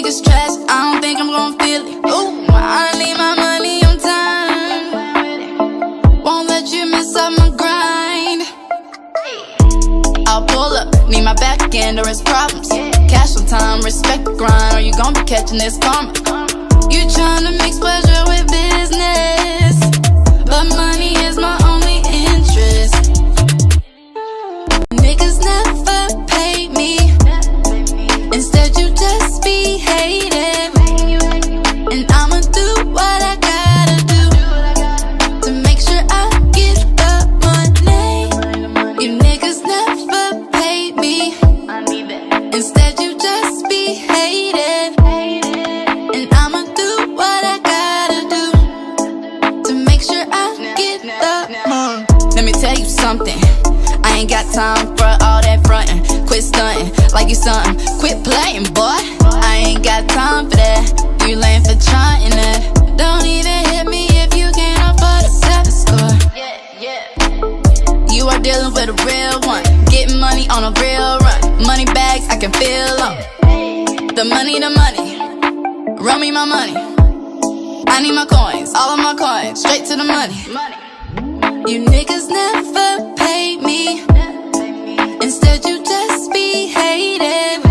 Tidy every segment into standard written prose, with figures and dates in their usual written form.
niggas trash, I don't think I'm gon' feel it. Ooh, I need my money on time. Won't let you mess up my grind. I'll pull up, need my back end or it's problems. Cash on time, respect the grind, or you gon' be catching this karma. You tryna mix pleasure with business, but money is my only interest. Niggas never pay me, instead you just be hating. And I'ma do what I gotta do to make sure I get the money. You niggas never pay me, instead you just be hating. And I'ma do what I gotta do to make sure I get the money. Let me tell you something, I ain't got time for all that frontin'. Quit stuntin' like you something, quit playing, boy. I ain't got time for that, you lame for trying that. Don't even hit me if you can't afford a 7 score. You are dealing with a real one, getting money on a real run. Money bags, I can feel them. The money, run me my money. I need my coins, all of my coins, straight to the money. You niggas never pay me, instead you just be hating.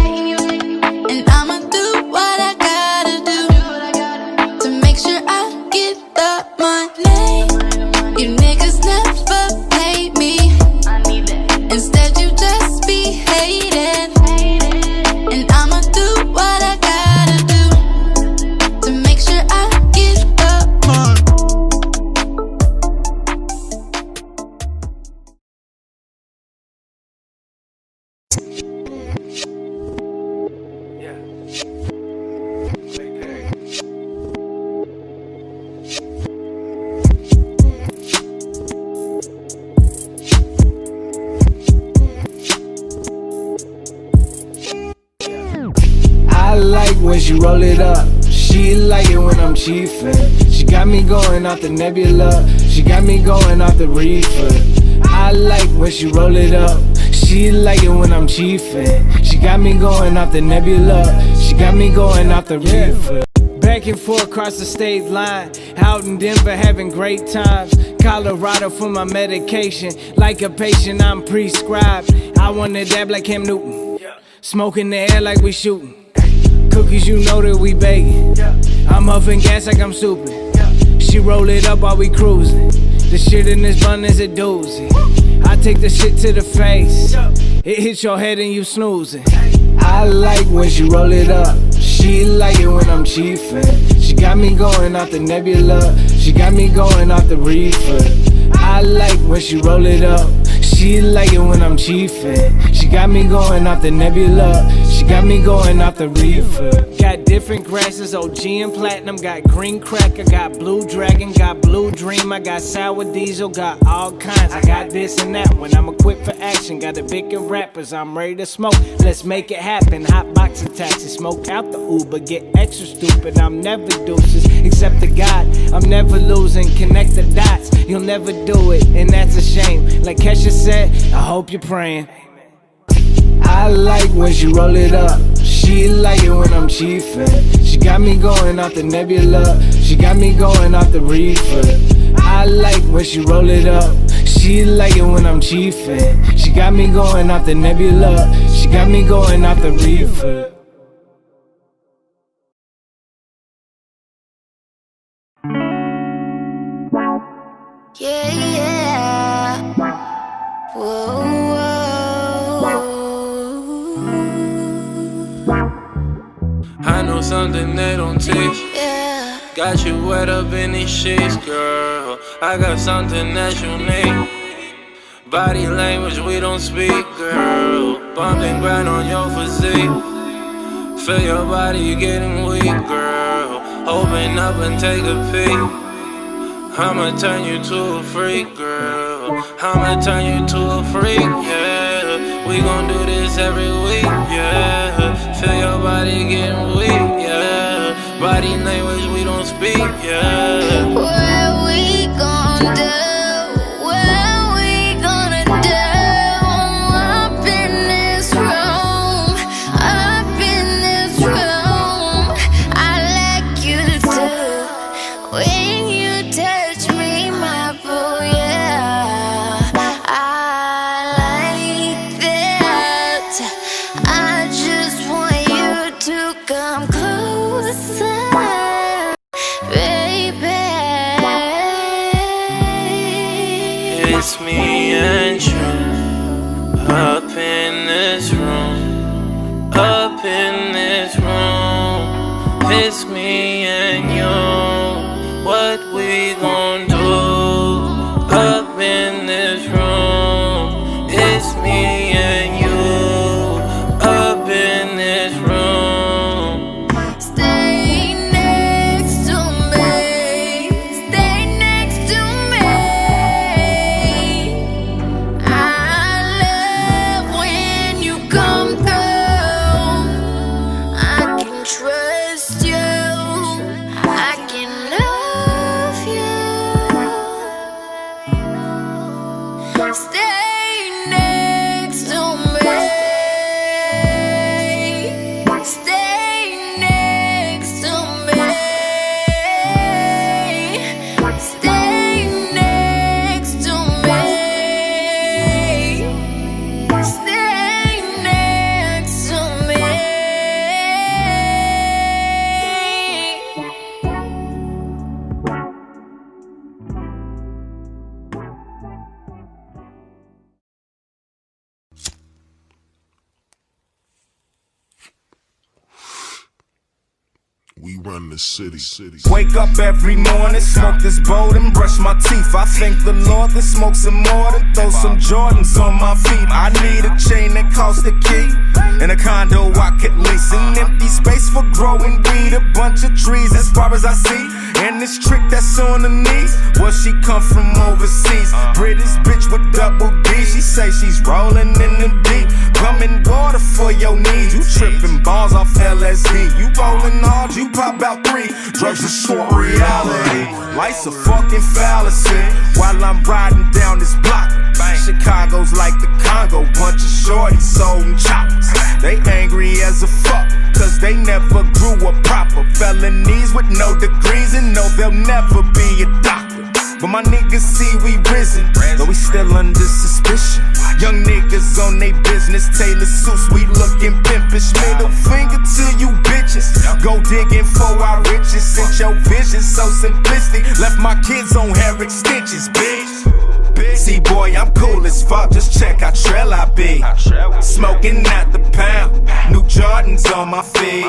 And I'ma do what I gotta do to make sure I get the money. You niggas never pay me, instead you just be hating. And I'ma do what I gotta do to make sure I get the money. I like when she roll it up, she like it when I'm chiefin'. She got me going off the nebula, she got me going off the reefer. I like when she roll it up, she like it when I'm chiefin'. She got me going off the nebula, she got me going off the reefer. Back and forth across the state line, out in Denver having great times. Colorado for my medication, like a patient I'm prescribed. I wanna dab like Cam Newton, smoking the air like we shooting. Cookies, you know that we baking. I'm huffing gas like I'm stupid. She roll it up while we cruising. The shit in this bun is a doozy. I take the shit to the face, it hits your head and you snoozing. I like when she roll it up, she like it when I'm chiefin'. She got me going off the nebula, she got me going off the reefer. I like when she roll it up, she like it when I'm chiefin'. She got me going off the nebula, she got me going off the reefer. Got different grasses, OG and platinum. Got green cracker, got blue dragon, got blue dream. I got sour diesel, got all kinds. I got this and that when I'm equipped for action. Got the bigger rappers, I'm ready to smoke. Let's make it happen. Hot boxing taxi, smoke out the Uber, get extra stupid. I'm never deuces, except to God. I'm never losing, connect the dots. You'll never do it, and that's a shame. Like Kesha said, I hope you're praying. I like when she roll it up, she like it when I'm chiefin'. She got me going off the nebula, she got me going off the reefer. I like when she roll it up, she like it when I'm chiefin'. She got me going off the nebula, she got me going off the reefer. Yeah, yeah. Whoa, whoa. I know something they don't teach. Yeah. Got you wet up in these sheets, girl. I got something that's unique. Body language we don't speak, girl. Bump and grind on your physique. Feel your body getting weak, girl. Open up and take a peek. I'ma turn you to a freak, girl. I'ma turn you to a freak, yeah. We gon' do this every week, yeah. Feel your body getting weak, yeah. Body language we don't speak, yeah. What we gon' do? What we gonna do? Up in this room, up in this room. closer, baby. It's me and you up in this room, up in this room. It's me and you. What we gon' do up in this room? It's me and you up in this room. Stay next to me, stay next to me. I love when you come through. I can trust you, I can love you. Stay next to me, stay next to me, stay next to me, stay next to me. We run the city. Wake up every morning, smoke this bowl and brush my teeth. I thank the Lord, then smoke some more, then throw some Jordans on my feet. I need a chain that costs a key, and a condo I could lease. An empty space for growing weed, a bunch of trees as far as I see. And this trick that's on the knees, well, she come from overseas. British bitch with double D, she say she's rolling in the deep. Plumbing water for your needs. You tripping balls off LSD. You rolling hard, you pop out 3. Drugs are short reality. Life's a fucking fallacy. While I'm riding down this block, Chicago's like the Congo. Bunch of shorties sold choppers. They angry as a fuck, cause they never grew up proper. Felonies with no degrees and know they'll never be a doctor. But my niggas see we risen, though we still under suspicion. Young niggas on they business, Taylor suits, we looking pimpish. Middle finger to you bitches, go digging for our riches. Since your vision so simplistic, left my kids on hair extensions, bitch. See boy, I'm cool as fuck, just check how trail I be. Smoking at the pound, new Jordans on my feet.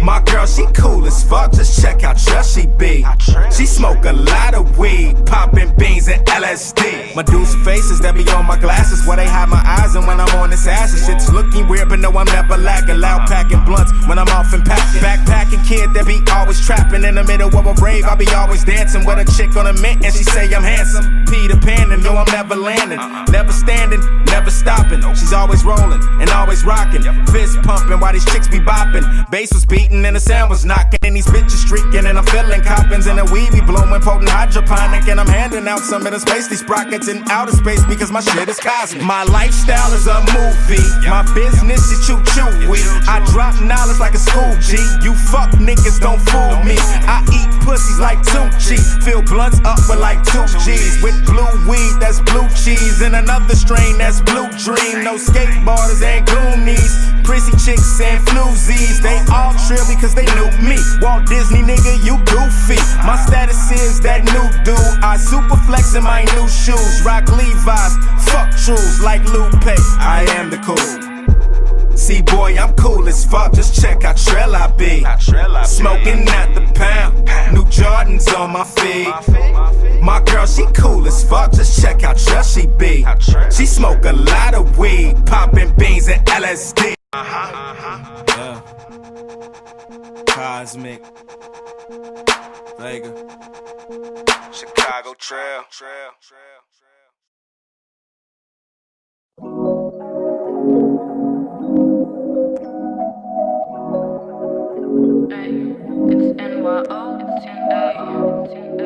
My girl, she cool as fuck, just check how trail she be. She smoke a lot of weed, popping beans and LSD. My dudes faces that be on my glasses, where they hide my eyes, and when I'm on this acid, shit's looking weird, but no, I'm never lacking. Loud packing blunts when I'm off and packing. Backpacking kid that be always trapping in the middle of a rave. I be always dancing with a chick on a mint, and she say I'm handsome. Peter Pan, and no, I'm never landing, never standing, never stopping. She's always rolling and always rocking, fist pumping while these chicks be bopping. Bass was beating and the sound was knocking, and these bitches streaking, and I'm feeling coppins, and the weed be blowing potent hydroponic, and I'm handing out some of the space, these sprockets in outer space, because my shit is cosmic. My lifestyle is a movie, my business is choo-choo-wee. I drop knowledge like a school G. You fuck niggas don't fool me. I eat pussies like Tucci, fill blunts up with like 2 G's, with blue weed that's blue cheese, and another strain that's blue dream. No skateboarders and goonies, prissy chicks and floozies. They all trill because they knew me. Walt Disney nigga, you goofy. My status is that new dude. I super flex in my new shoes, rock Levi's, fuck trues like Lupe. I am the cool. See boy, I'm cool as fuck, just check how trail I be. Smoking at the pound, new Jordans on my feet. My girl, she cool as fuck, just check how trail she be. She smoke a lot of weed, popping beans and LSD. Yeah. Cosmic Vega, Chicago Trail. It's NYO, it's 10A, it's 10A,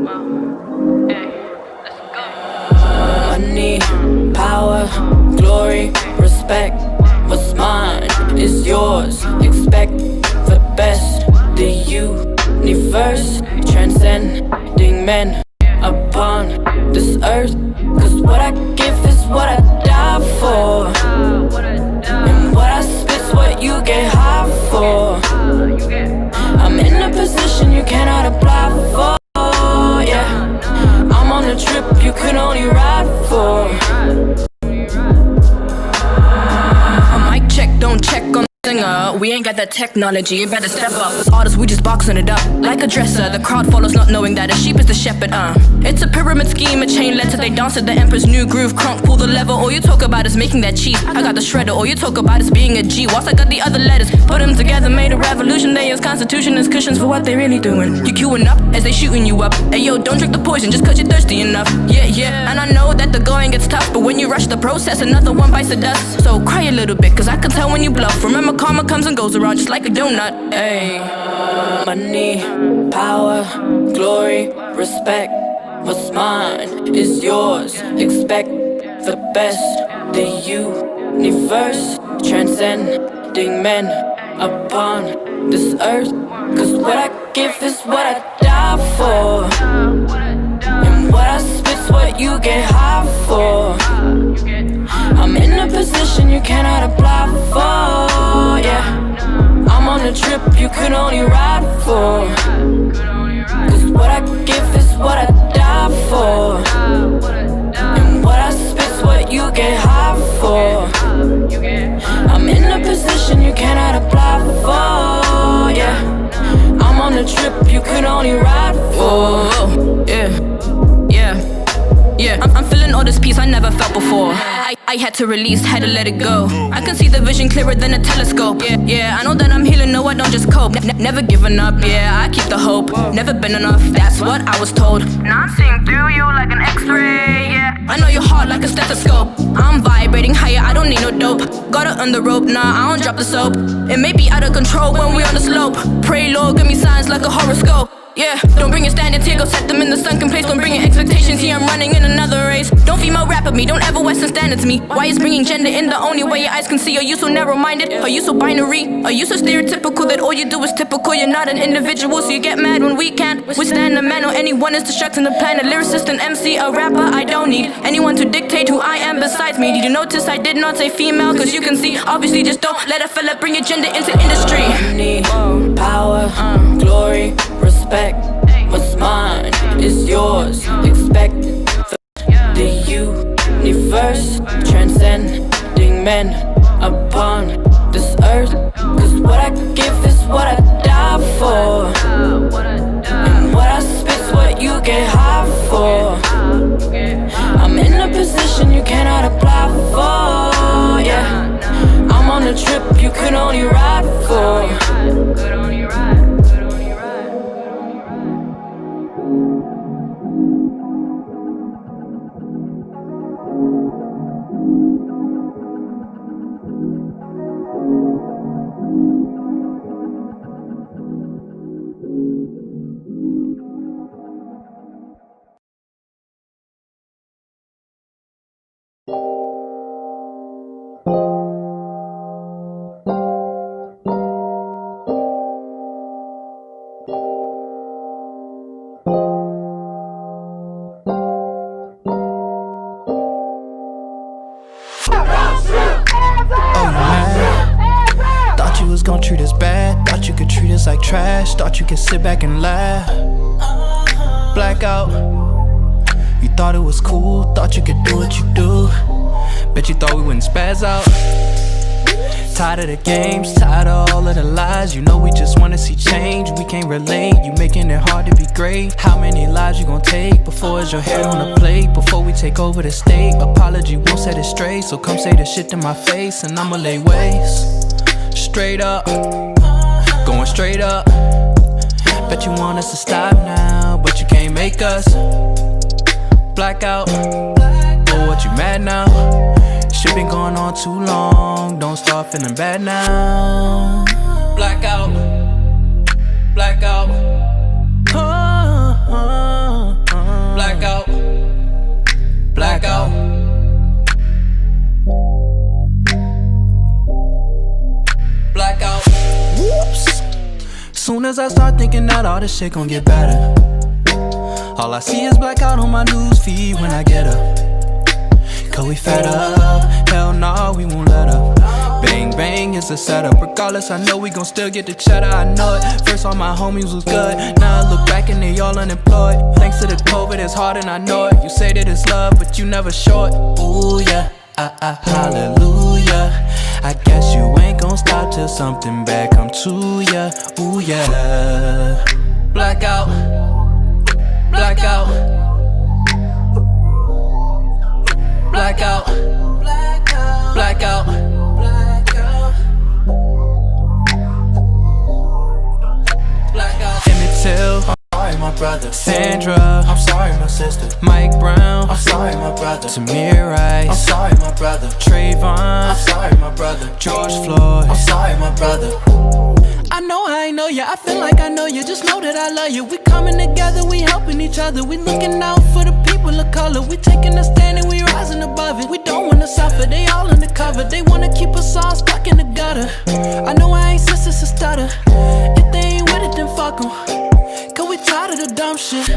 wow, hey, let's go. Money, power, glory, respect. What's mine is yours. Expect the best. The universe transcending men upon this earth. Cause what I give is what I die for. don't check on the singer. We ain't got that technology, you better step up. Artists, we just boxing it up like a dresser. The crowd follows not knowing that a sheep is the shepherd, It's a pyramid scheme, a chain letter. They dance at the emperor's new groove. Crunk, pull the lever. All you talk about is making that cheese. I got the shredder. All you talk about is being a G. Whilst I got the other letters, put them together, made a revolution. They use constitution as cushions for what they really doing. You queuing up as they shooting you up. Hey yo, don't drink the poison just cause you're thirsty enough. Yeah, and I know that the going gets tough, but when you rush the process, another one bites the dust. So cry a little bit, cause I can tell when you bluff. Remember, karma comes and goes around just like a donut. Hey, money, power, glory, respect. What's mine is yours. Expect the best. The universe transcending men upon this earth. Cause what I give is what I die for, and what I spit's what you get high for. I'm in a position you cannot apply for, yeah. I'm on a trip you could only ride for. Cause what I give is what I die for, and what I spit's what you get high for. I'm in a position you cannot apply for, yeah. I'm on a trip you could only ride for. Yeah, I'm feeling all this peace I never felt before. I had to release, had to let it go. I can see the vision clearer than a telescope. Yeah, I know that I'm healing, no I don't just cope. Never giving up, yeah, I keep the hope. Never been enough, that's what I was told. Now I'm seeing through you like an x-ray, yeah. I know your heart like a stethoscope. I'm vibrating higher, I don't need no dope. Gotta earn the rope, nah, I don't drop the soap. It may be out of control when we on the slope. Pray Lord, give me signs like a horoscope. Yeah, don't bring your standards here, go set them in the sunken place. Don't bring your expectations here, I'm running in another race. Don't female rap at me, don't ever Western standards me. Why is bringing gender in the only way your eyes can see? Are you so narrow-minded? Are you so binary? Are you so stereotypical that all you do is typical? You're not an individual, so you get mad when we can't withstand a man or anyone is destructing the plan. A lyricist, an MC, a rapper, I don't need anyone to dictate who I am besides me. Did you notice I did not say female? Cause you can see, obviously just don't let a fella bring your gender into industry. Money, power, glory, respect. What's mine is yours. Expect the universe transcending men upon this earth. Cause what I give is what I die for, and what I spit's what you get high for. I'm in a position you cannot apply for, yeah. I'm on a trip you could only ride for. Gon' treat us bad, thought you could treat us like trash, thought you could sit back and laugh. Blackout, you thought it was cool, thought you could do what you do. Bet you thought we wouldn't spaz out. Tired of the games, tired of all of the lies. You know we just wanna see change, we can't relate. You making it hard to be great. How many lives you gon' take before it's your head on the plate? Before we take over the state, apology won't set it straight. So come say the shit to my face and I'ma lay waste. Straight up, going straight up. Bet you want us to stop now, but you can't make us. Blackout, oh what you mad now? Shit been going on too long, don't start feeling bad now. Blackout, blackout, blackout, blackout. Blackout. Whoops. Soon as I start thinking that all this shit gon' get better, all I see is blackout on my news feed when I get up. Cause we fed up, hell nah, we won't let up. Bang bang is the setup. Regardless, I know we gon' still get the cheddar, I know it. First all my homies was good, now I look back and they all unemployed. Thanks to the COVID, it's hard and I know it. You say that it's love, but you never show it. Ooh yeah, hallelujah. I guess you ain't gon' gon' stop till something bad come to ya. Ooh yeah. Blackout. Blackout. Blackout. Blackout. Blackout. Emmett Till. I'm sorry, my brother. Sandra. I'm sorry, my sister. Mike Brown. I'm sorry, my brother. Tamir Rice. I'm sorry, my brother. Trayvon. I'm sorry, my brother. George Floyd. I'm sorry, my brother. I know I ain't know ya, I feel like I know you. Just know that I love you. We coming together, we helping each other. We looking out for the people of color. We taking a stand and we rising above it. We don't wanna suffer, they all undercover. They wanna keep us all stuck in the gutter. I know I ain't sisters to stutter. If they ain't with it, then fuck 'em. Cause we tired of the dumb shit.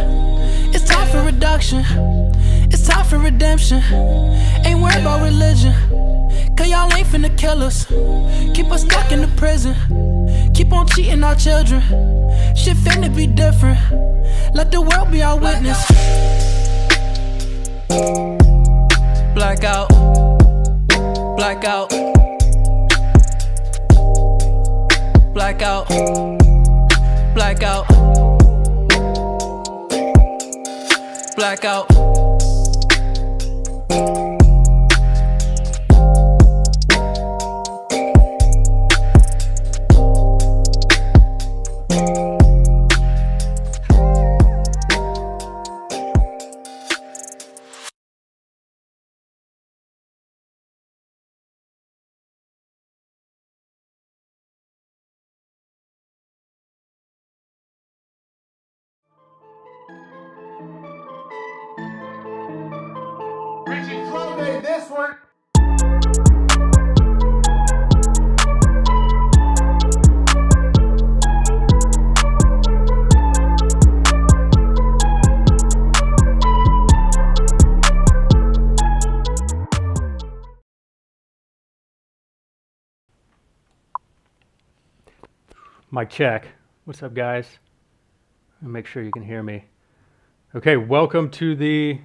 It's time for reduction. It's time for redemption. Ain't worried about religion. Cause y'all ain't finna kill us. Keep us stuck in the prison. Keep on cheating our children. Shit finna be different. Let the world be our witness. Blackout. Blackout. Blackout. Blackout. Blackout. This one. Mic check. What's up, guys? Make sure you can hear me. Okay, welcome to the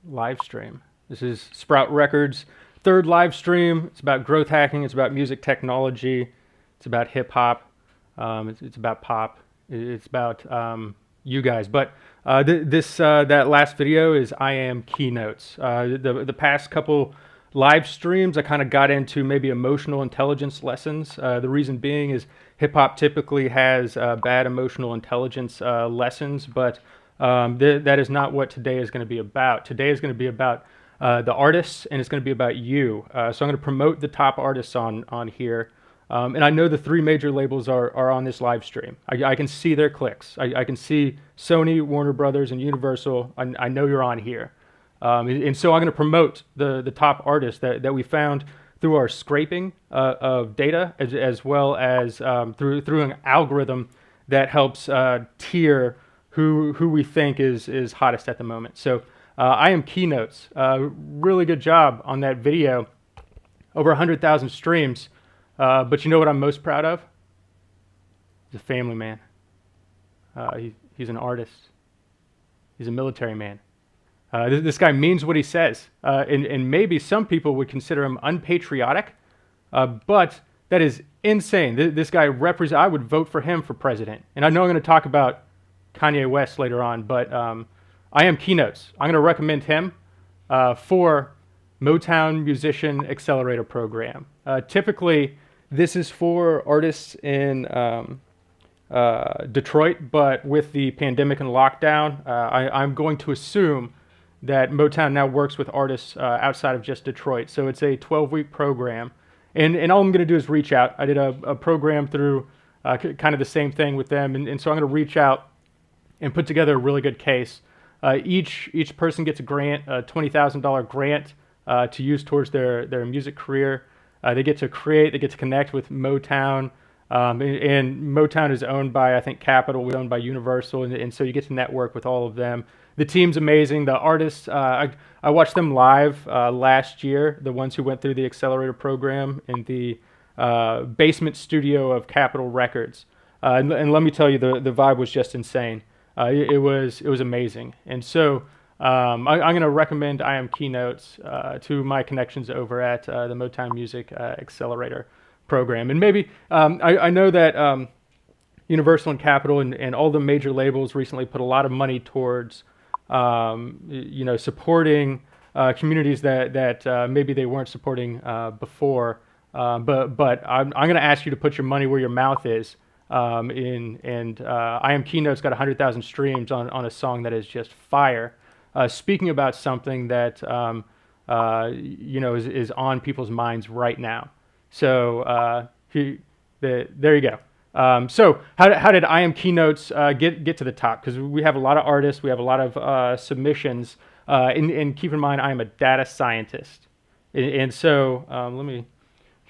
live stream. This is Sprout Records' third live stream. It's about growth hacking. It's about music technology. It's about hip hop. It's about pop. It's about you guys. But that last video is I am keynotes. The past couple live streams, I kind of got into maybe emotional intelligence lessons. The reason being is hip hop typically has bad emotional intelligence lessons, but that is not what today is going to be about. Today is going to be about the artists, and it's going to be about you. So I'm going to promote the top artists on here. And I know the three major labels are on this live stream. I can see their clicks. I can see Sony, Warner Brothers, and Universal. I know you're on here. And so I'm going to promote the top artists that we found through our scraping of data, as well as through an algorithm that helps tier who we think is hottest at the moment. So I am keynotes. Really good job on that video. Over 100,000 streams. But you know what I'm most proud of? He's a family man. He's an artist. He's a military man. This guy means what he says. And maybe some people would consider him unpatriotic, but that is insane. This guy I would vote for him for president. And I know I'm going to talk about Kanye West later on, but I am keynotes. I'm going to recommend him for Motown Musician Accelerator Program. Typically, this is for artists in Detroit, but with the pandemic and lockdown, I'm going to assume that Motown now works with artists outside of just Detroit. So it's a 12-week program. And all I'm going to do is reach out. I did a program through kind of the same thing with them. And so I'm going to reach out and put together a really good case. Each person gets a grant, a $20,000 grant to use towards their music career. They get to create, they get to connect with Motown. And Motown is owned by, I think, Capitol, we're owned by Universal. And so you get to network with all of them. The team's amazing. The artists, I watched them live last year, the ones who went through the accelerator program in the basement studio of Capitol Records. And let me tell you, the vibe was just insane. It was amazing. And so I'm going to recommend I Am Keynotes to my connections over at the Motown Music Accelerator program. And maybe I know that Universal and Capitol and all the major labels recently put a lot of money towards supporting communities that maybe they weren't supporting before. But I'm going to ask you to put your money where your mouth is. I Am Keynote's got 100,000 streams on a song that is just fire, speaking about something that is on people's minds right now. So there you go. So how did I Am Keynotes get to the top? Because we have a lot of artists, we have a lot of submissions, and keep in mind I am a data scientist, and so let me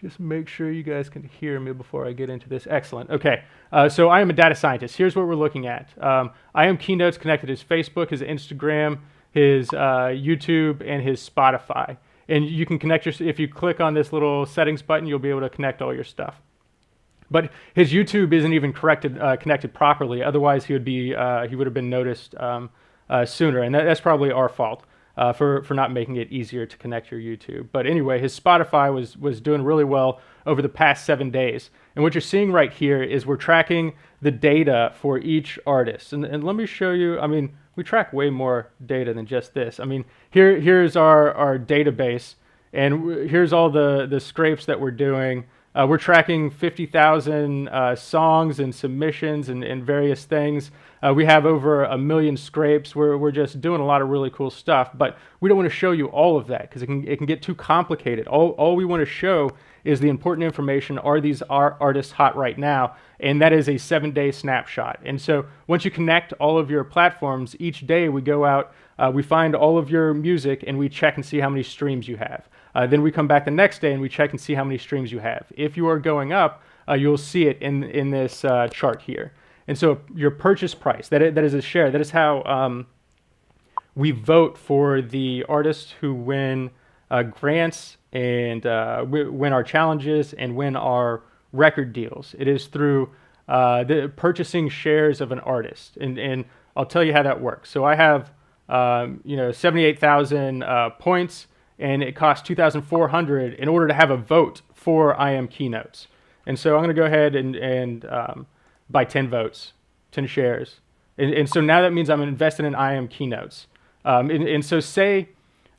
just make sure you guys can hear me before I get into this. Excellent. Okay, so I am a data scientist. Here's what we're looking at. I Am Keynotes connected his Facebook, his Instagram, his YouTube, and his Spotify. And you can connect if you click on this little settings button, you'll be able to connect all your stuff. But his YouTube isn't even connected properly. Otherwise, he would have been noticed sooner, and that's probably our fault for not making it easier to connect your YouTube. But anyway, his Spotify was doing really well over the past 7 days. And what you're seeing right here is we're tracking the data for each artist. And let me show you. I mean, we track way more data than just this. I mean, here's our database, and here's all the scrapes that we're doing. We're tracking 50,000 songs and submissions and various things. We have over 1 million scrapes. We're just doing a lot of really cool stuff, but we don't want to show you all of that because it can get too complicated. All we want to show is the important information. Are these artists hot right now? And that is a 7-day snapshot. And so once you connect all of your platforms, each day we go out, we find all of your music, and we check and see how many streams you have. Then we come back the next day and we check and see how many streams you have. If you are going up, you'll see it in this chart here. And so your purchase price, that is a share. That is how we vote for the artists who win grants and win our challenges and win our record deals. It is through the purchasing shares of an artist. And I'll tell you how that works. So I have 78,000 points, and it costs 2,400 in order to have a vote for I Am Keynotes. And so I'm going to go ahead and buy 10 votes, 10 shares. And so now that means I'm invested in I Am Keynotes. And so say,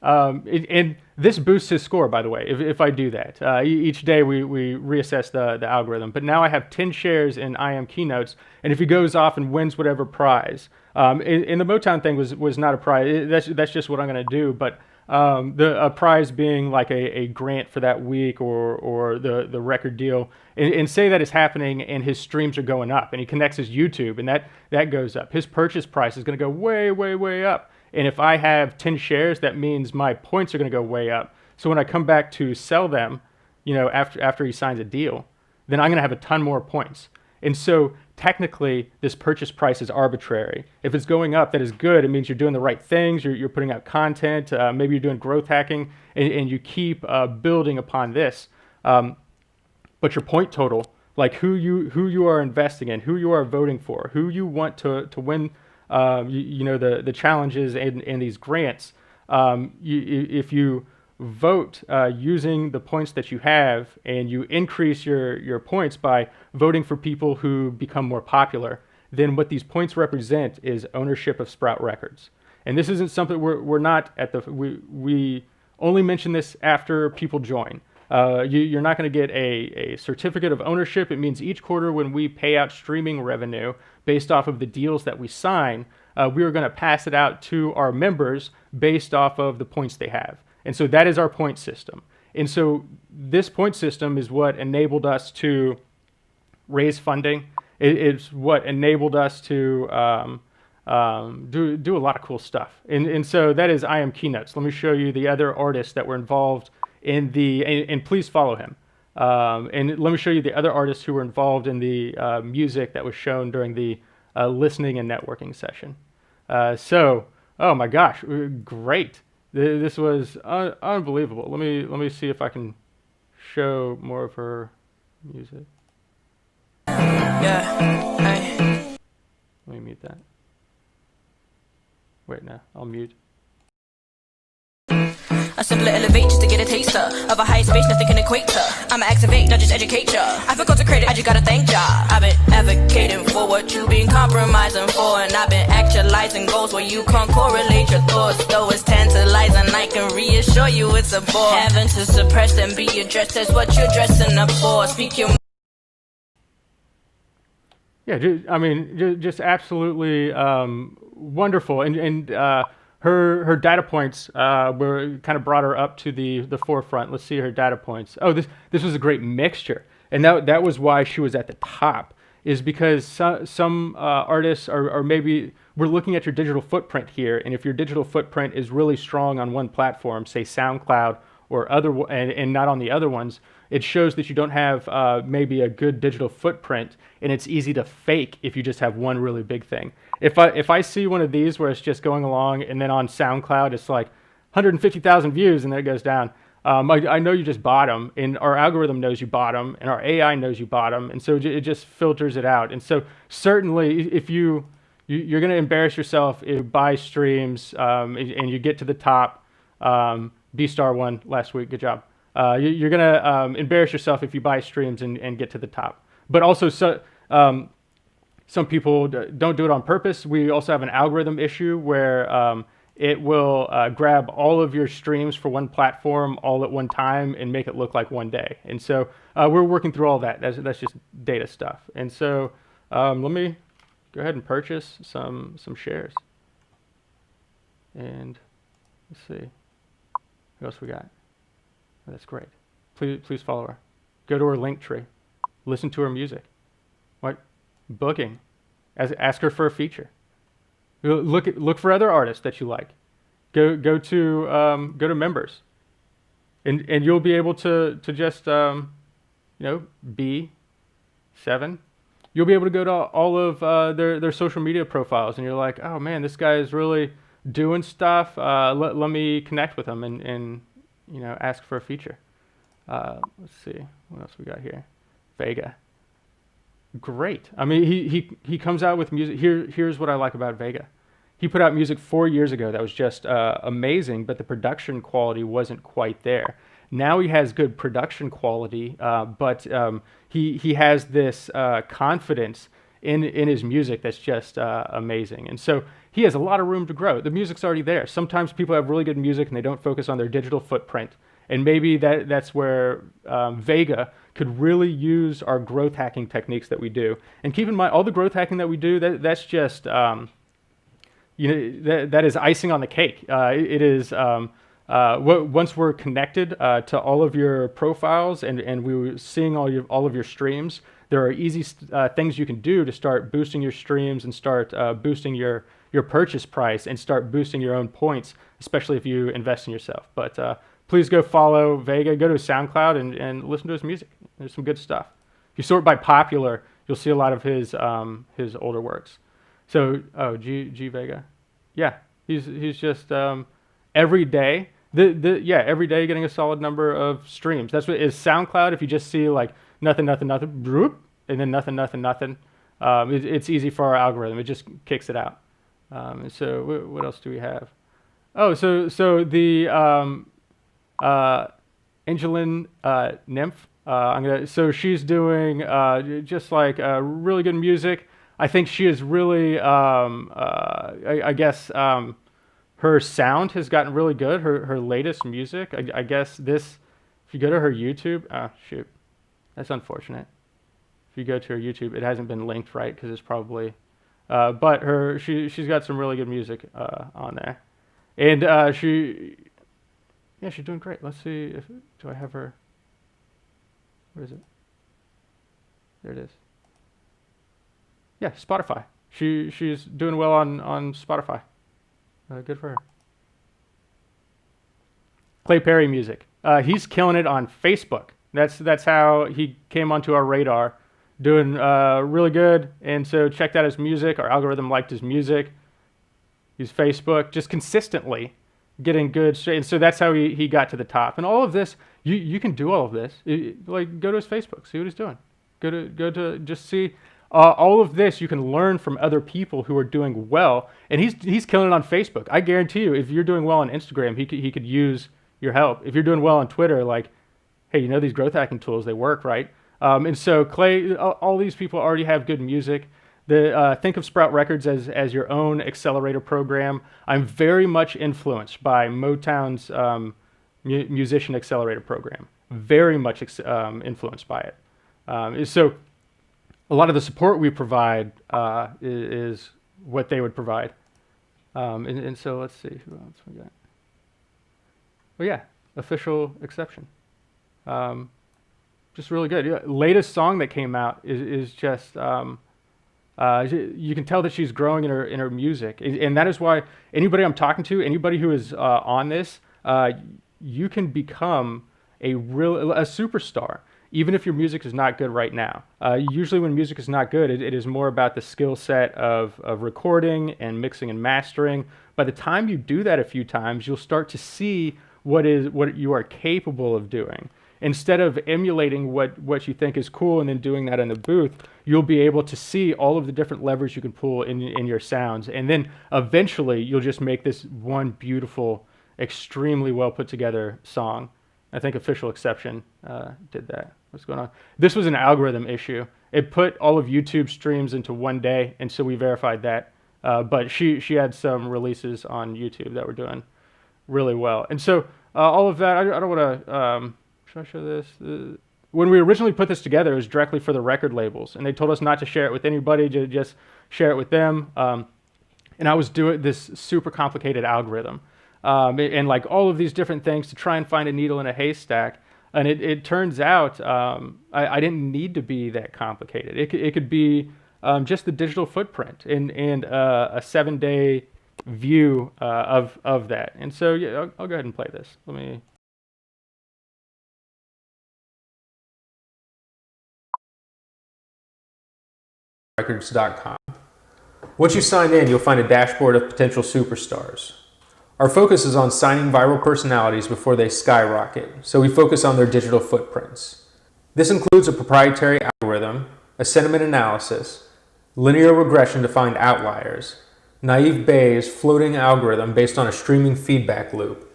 and this boosts his score, by the way, if I do that. Each day we reassess the algorithm. But now I have 10 shares in I Am Keynotes, and if he goes off and wins whatever prize, and the Motown thing was not a prize. That's just what I'm going to do. But a prize being like a grant for that week or the record deal, and say that is happening and his streams are going up and he connects his YouTube and that goes up. His purchase price is going to go way, way, way up. And if I have 10 shares, that means my points are going to go way up. So when I come back to sell them, after he signs a deal, then I'm going to have a ton more points. And so technically, this purchase price is arbitrary. If it's going up, that is good. It means you're doing the right things. You're putting out content. Maybe you're doing growth hacking, and you keep building upon this. But your point total, like who you are investing in, who you are voting for, who you want to win, the challenges and these grants. If you vote using the points that you have, and you increase your points by voting for people who become more popular, then what these points represent is ownership of Sprout Records. And this isn't something we're not at we only mention this after people join. You're not going to get a certificate of ownership. It means each quarter when we pay out streaming revenue based off of the deals that we sign, we are going to pass it out to our members based off of the points they have. And so that is our point system. And so this point system is what enabled us to raise funding. It's what enabled us to do a lot of cool stuff. And so that is I Am Keynotes. Let me show you the other artists that were involved in and please follow him. And let me show you the other artists who were involved in the music that was shown during the listening and networking session. Oh my gosh, great. This was unbelievable. Let me see if I can show more of her music. Yeah. Let me mute that. Wait, no, I'll mute. I Simpler elevate just to get a taster of a high space, nothing can equate to. I'ma activate, not just educate ya. I feel consecrated, I just gotta thank ya. I've been advocating for what you been compromising for, and I've been actualizing goals where you can't correlate your thoughts. Though it's tantalizing, I can reassure you it's a bore. Having to suppress and be addressed as what you're dressing up for. Speak your just absolutely wonderful, and her data points were kind of brought her up to the forefront. Let's see her data points. Oh, this was a great mixture, and that was why she was at the top. Is because some artists are maybe we're looking at your digital footprint here, and if your digital footprint is really strong on one platform, say SoundCloud or and not on the other ones, it shows that you don't have maybe a good digital footprint, and it's easy to fake if you just have one really big thing. If I see one of these where it's just going along, and then on SoundCloud it's like 150,000 views, and then it goes down, I know you just bought them, and our algorithm knows you bought them, and our AI knows you bought them, and so it just filters it out. And so certainly, if you're going to embarrass yourself if you buy streams, and you get to the top. B-Star won last week. Good job. You're going to embarrass yourself if you buy streams and get to the top. But also, some people don't do it on purpose. We also have an algorithm issue where it will grab all of your streams for one platform all at one time and make it look like one day. And so we're working through all that. That's just data stuff. And so let me go ahead and purchase some shares. And let's see. What else we got? Oh, that's great. Please follow her. Go to her link tree. Listen to her music. What? Booking. Ask her for a feature. Look for other artists that you like. Go to members, and you'll be able to just B7. You'll be able to go to all of their social media profiles, and you're like, oh man, this guy is really doing stuff. Let me connect with him and ask for a feature. Let's see what else we got here. Vega. Great. I mean, he comes out with music. Here's what I like about Vega. He put out music 4 years ago that was just amazing, but the production quality wasn't quite there. Now he has good production quality, but he has this confidence in his music that's just amazing. And so he has a lot of room to grow. The music's already there. Sometimes people have really good music and they don't focus on their digital footprint. And maybe that's where Vega could really use our growth hacking techniques that we do. And keep in mind, all the growth hacking that we do, that's just, that is icing on the cake. It is, once we're connected to all of your profiles and we're seeing all of your streams, there are easy things you can do to start boosting your streams and start boosting your purchase price and start boosting your own points, especially if you invest in yourself. But please go follow Vega. Go to his SoundCloud and listen to his music. There's some good stuff. If you sort by popular, you'll see a lot of his older works. So, G Vega, yeah, he's just every day. Every day getting a solid number of streams. That's what is SoundCloud. If you just see like nothing, and then nothing, it's easy for our algorithm. It just kicks it out. And so what else do we have? Oh, so the Angeline Nymph. So she's doing just like really good music. I think she is really, I guess, her sound has gotten really good. Her latest music, I guess this, if you go to her YouTube, shoot, that's unfortunate. If you go to her YouTube, it hasn't been linked right because it's probably, but she's got some really good music on there. And she's doing great. Let's see, do I have her, where is it? There it is. Yeah, Spotify. She's doing well on Spotify. Good for her. Clay Perry music. He's killing it on Facebook. That's how he came onto our radar, doing really good. And so checked out his music. Our algorithm liked his music. Use Facebook just consistently getting good. And so that's how he got to the top. And all of this, you can do all of this. Like go to his Facebook, see what he's doing. Go to just see. All of this you can learn from other people who are doing well, and he's killing it on Facebook. I guarantee you, if you're doing well on Instagram, he could use your help. If you're doing well on Twitter, like, hey, you know these growth hacking tools, they work, right? And so Clay, all these people already have good music. Think of Sprout Records as your own accelerator program. I'm very much influenced by Motown's musician accelerator program. Very much influenced by it. So a lot of the support we provide is what they would provide. And so let's see, who else we got? Oh yeah, Official Exception. Just really good. Yeah, latest song that came out is just, you can tell that she's growing in her music. And that is why anybody I'm talking to, anybody who is on this, you can become a superstar, even if your music is not good right now. Usually when music is not good, it is more about the skill set of recording and mixing and mastering. By the time you do that a few times, you'll start to see what you are capable of doing. Instead of emulating what you think is cool and then doing that in the booth, you'll be able to see all of the different levers you can pull in your sounds. And then eventually you'll just make this one beautiful, extremely well put together song. I think Official Exception did that. What's going on? This was an algorithm issue. It put all of YouTube streams into one day, and so we verified that. But she had some releases on YouTube that were doing really well. And so all of that, I don't want to... should I show this? When we originally put this together, it was directly for the record labels, and they told us not to share it with anybody, to just share it with them. And I was doing this super complicated algorithm, and like all of these different things to try and find a needle in a haystack. And it turns out I didn't need to be that complicated. It could be just the digital footprint and a 7-day view of that. And so yeah, I'll go ahead and play this. Let me. Records.com. Once you sign in, you'll find a dashboard of potential superstars. Our focus is on signing viral personalities before they skyrocket, so we focus on their digital footprints. This includes a proprietary algorithm, a sentiment analysis, linear regression to find outliers, naive Bayes floating algorithm based on a streaming feedback loop,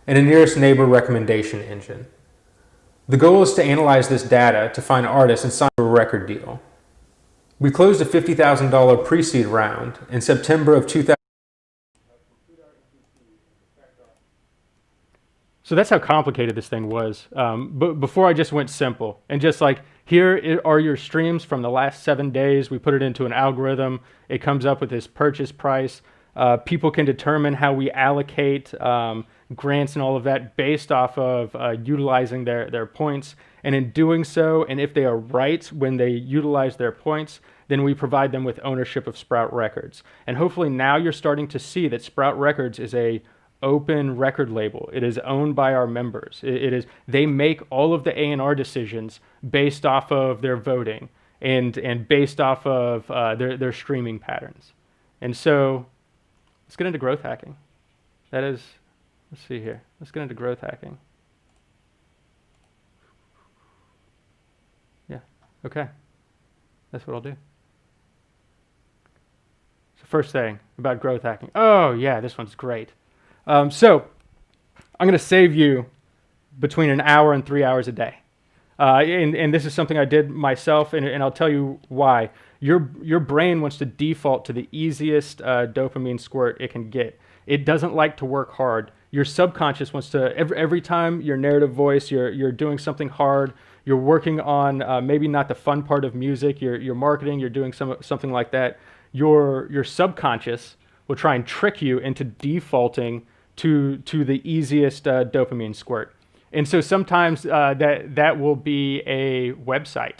and a nearest neighbor recommendation engine. The goal is to analyze this data to find artists and sign a record deal. We closed a $50,000 pre-seed round in September of 2000. So that's how complicated this thing was. But before I just went simple and just like, here are your streams from the last 7 days. We put it into an algorithm. It comes up with this purchase price. People can determine how we allocate grants and all of that based off of utilizing their points. And in doing so, and if they are right when they utilize their points, then we provide them with ownership of Sprout Records. And hopefully now you're starting to see that Sprout Records is a open record label. It is owned by our members. They make all of the A&R decisions based off of their voting and based off of their streaming patterns. And so let's get into growth hacking. That is, let's see here. Let's get into growth hacking. Yeah, okay. That's what I'll do. So first thing about growth hacking. Oh yeah, this one's great. So I'm going to save you between an hour and 3 hours a day. And this is something I did myself, and I'll tell you why. Your brain wants to default to the easiest dopamine squirt it can get. It doesn't like to work hard. Your subconscious wants to, every time your narrative voice, you're doing something hard, you're working on maybe not the fun part of music, you're marketing, you're doing something like that, your subconscious will try and trick you into defaulting to the easiest dopamine squirt. And so sometimes that will be a website.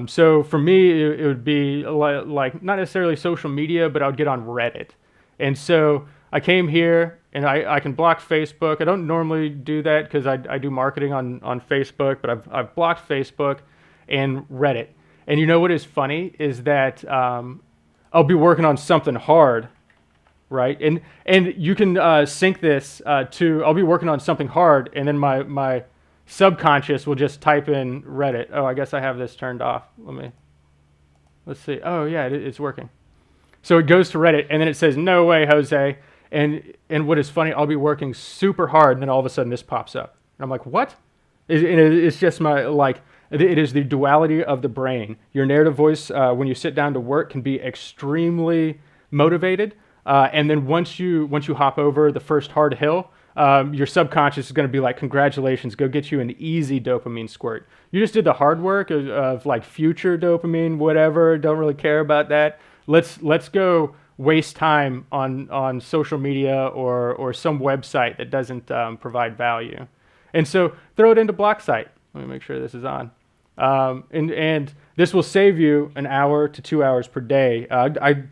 So for me, it would be like not necessarily social media, but I would get on Reddit. And so I came here and I can block Facebook. I don't normally do that because I do marketing on Facebook, but I've blocked Facebook and Reddit. And you know what is funny is that I'll be working on something hard, right? And you can sync this to, I'll be working on something hard, and then my subconscious will just type in Reddit. Oh, I guess I have this turned off. Let's see. Oh yeah, it's working. So it goes to Reddit, and then it says, no way, Jose. And what is funny, I'll be working super hard, and then all of a sudden this pops up, and I'm like, what? It's just it is the duality of the brain. Your narrative voice, when you sit down to work, can be extremely motivated, and then once you hop over the first hard hill, your subconscious is going to be like, congratulations, go get you an easy dopamine squirt. You just did the hard work of like future dopamine, whatever. Don't really care about that. Let's go waste time on social media or some website that doesn't provide value. And so throw it into Block Site. Let me make sure this is on. And this will save you an hour to 2 hours per day. I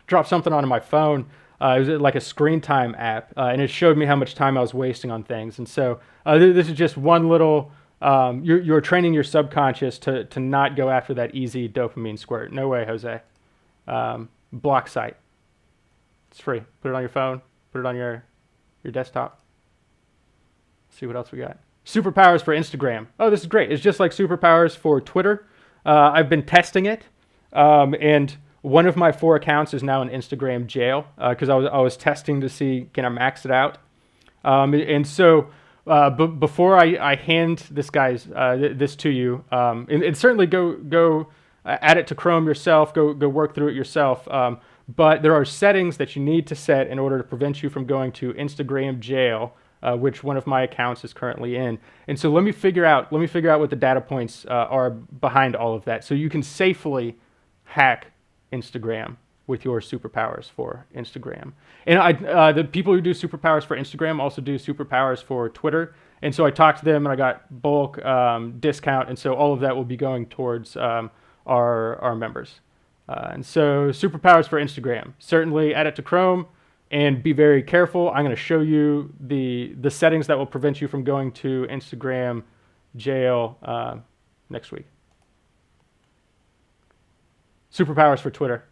dropped something onto my phone. It was like a screen time app, and it showed me how much time I was wasting on things. And so this is just one little, you're training your subconscious to not go after that easy dopamine squirt. No way, Jose. Block Site. It's free. Put it on your phone. Put it on your desktop. See what else we got. Superpowers for Instagram. Oh, this is great. It's just like superpowers for Twitter. I've been testing it, and one of my 4 accounts is now in Instagram jail because I was testing to see, can I max it out. And so before I hand this to you, and certainly go add it to Chrome yourself, go work through it yourself. But there are settings that you need to set in order to prevent you from going to Instagram jail, which one of my accounts is currently in. And so let me figure out what the data points are behind all of that, so you can safely hack Instagram with your superpowers for Instagram. And the people who do superpowers for Instagram also do superpowers for Twitter. And so I talked to them, and I got bulk discount, and so all of that will be going towards our members. And so superpowers for Instagram, certainly add it to Chrome and be very careful. I'm going to show you the settings that will prevent you from going to Instagram jail next week. Superpowers for Twitter.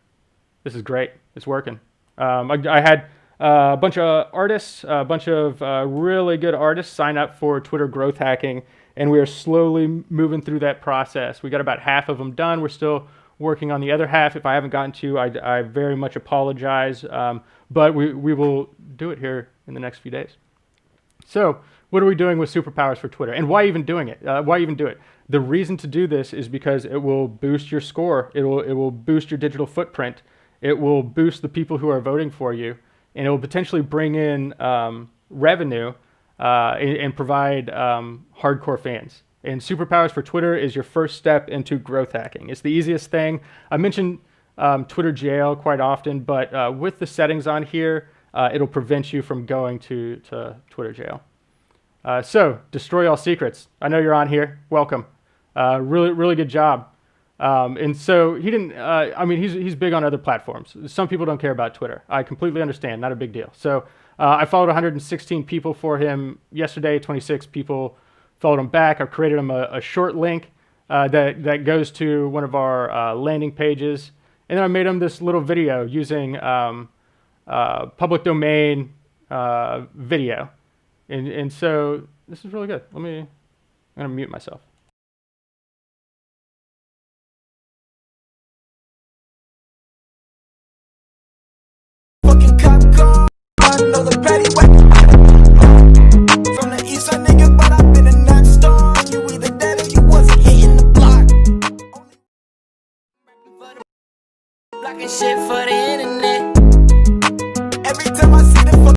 This is great. It's working. I had a bunch of artists, a bunch of really good artists sign up for Twitter growth hacking, and we are slowly moving through that process. We got about half of them done. We're still working on the other half. If I haven't gotten to, I very much apologize, but we will do it here in the next few days. So what are we doing with superpowers for Twitter, and why even doing it? Why even do it? The reason to do this is because it will boost your score. It will boost your digital footprint. It will boost the people who are voting for you, and it will potentially bring in revenue and provide hardcore fans. And superpowers for Twitter is your first step into growth hacking. It's the easiest thing. I mentioned Twitter jail quite often, but with the settings on here, it'll prevent you from going to Twitter jail. So destroy all secrets. I know you're on here. Welcome. Really good job. And so he didn't. He's big on other platforms. Some people don't care about Twitter. I completely understand. Not a big deal. So I followed 116 people for him yesterday. 26 people followed him back. I've created him a short link that goes to one of our landing pages, and then I made him this little video using public domain video, and so this is really good. I'm gonna mute myself. Fucking cop car, another petty way. From the east side, nigga, but I've been a knock star. You either dead or you wasn't hitting the block. Blocking shit for the internet. Every time I see the fuck.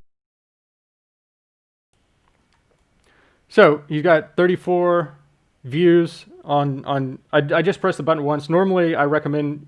So you got 34 views on. I just pressed the button once. Normally, I recommend,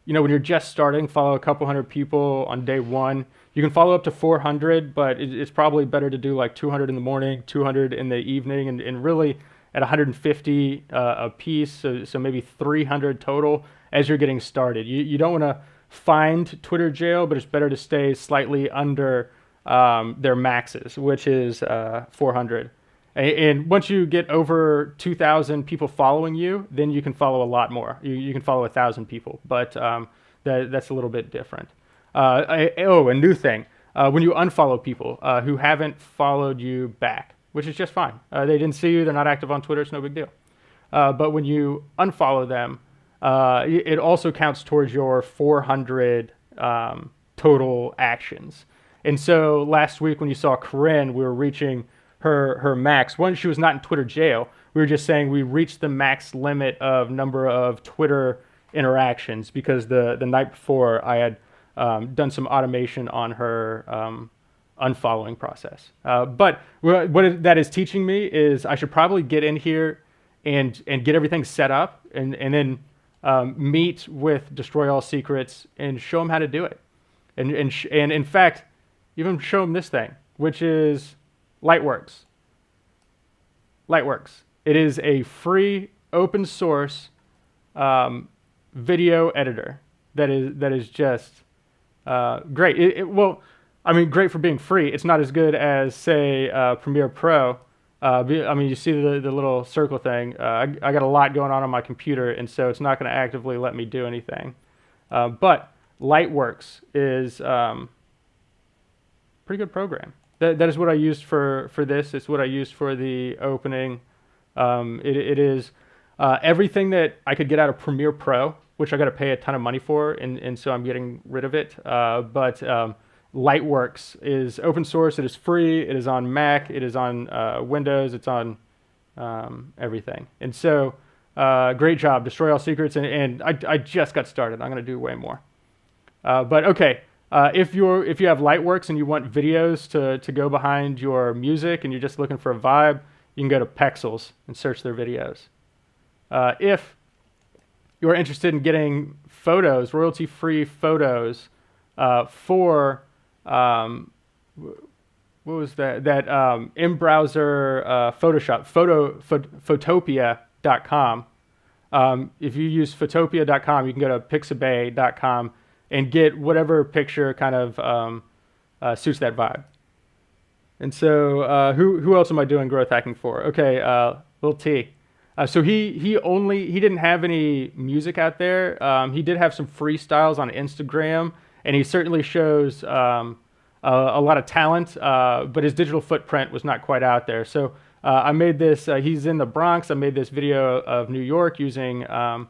when you're just starting, follow a couple hundred people on day one. You can follow up to 400, but it's probably better to do like 200 in the morning, 200 in the evening, and really at 150 a piece, so maybe 300 total as you're getting started. You don't want to find Twitter jail, but it's better to stay slightly under their maxes, which is 400. And once you get over 2,000 people following you, then you can follow a lot more. You can follow 1,000 people, but that's a little bit different. A new thing. When you unfollow people who haven't followed you back, which is just fine. They didn't see you. They're not active on Twitter. It's no big deal. But when you unfollow them, it also counts towards your 400 total actions. And so last week when you saw Corinne, we were reaching her max. One, she was not in Twitter jail. We were just saying we reached the max limit of number of Twitter interactions because the night before I had done some automation on her unfollowing process. But that is teaching me is I should probably get in here and get everything set up and then meet with Destroy All Secrets and show them how to do it. And in fact, even show them this thing, which is Lightworks. Lightworks. It is a free open source video editor that is just great. Well, I mean, great for being free. It's not as good as, say, Premiere Pro. I mean, you see the little circle thing. I got a lot going on my computer, and so it's not going to actively let me do anything. But Lightworks is pretty good program. That is what I used for this. It's what I used for the opening. It is everything that I could get out of Premiere Pro, which I got to pay a ton of money for, and so I'm getting rid of it. But Lightworks is open source. It is free. It is on Mac. It is on Windows. It's on everything. And so great job, Destroy All Secrets. And I just got started. I'm going to do way more. But okay, if you have Lightworks and you want videos to go behind your music and you're just looking for a vibe, you can go to Pexels and search their videos. If you're interested in getting photos, royalty-free photos for what was that in-browser Photoshop, photopia.com. If you use photopia.com, you can go to pixabay.com and get whatever picture kind of suits that vibe. And so who else am I doing growth hacking for? Okay, Lil T. So he didn't have any music out there. He did have some freestyles on Instagram, and he certainly shows a lot of talent, but his digital footprint was not quite out there. So I made this, he's in the Bronx. I made this video of New York using, I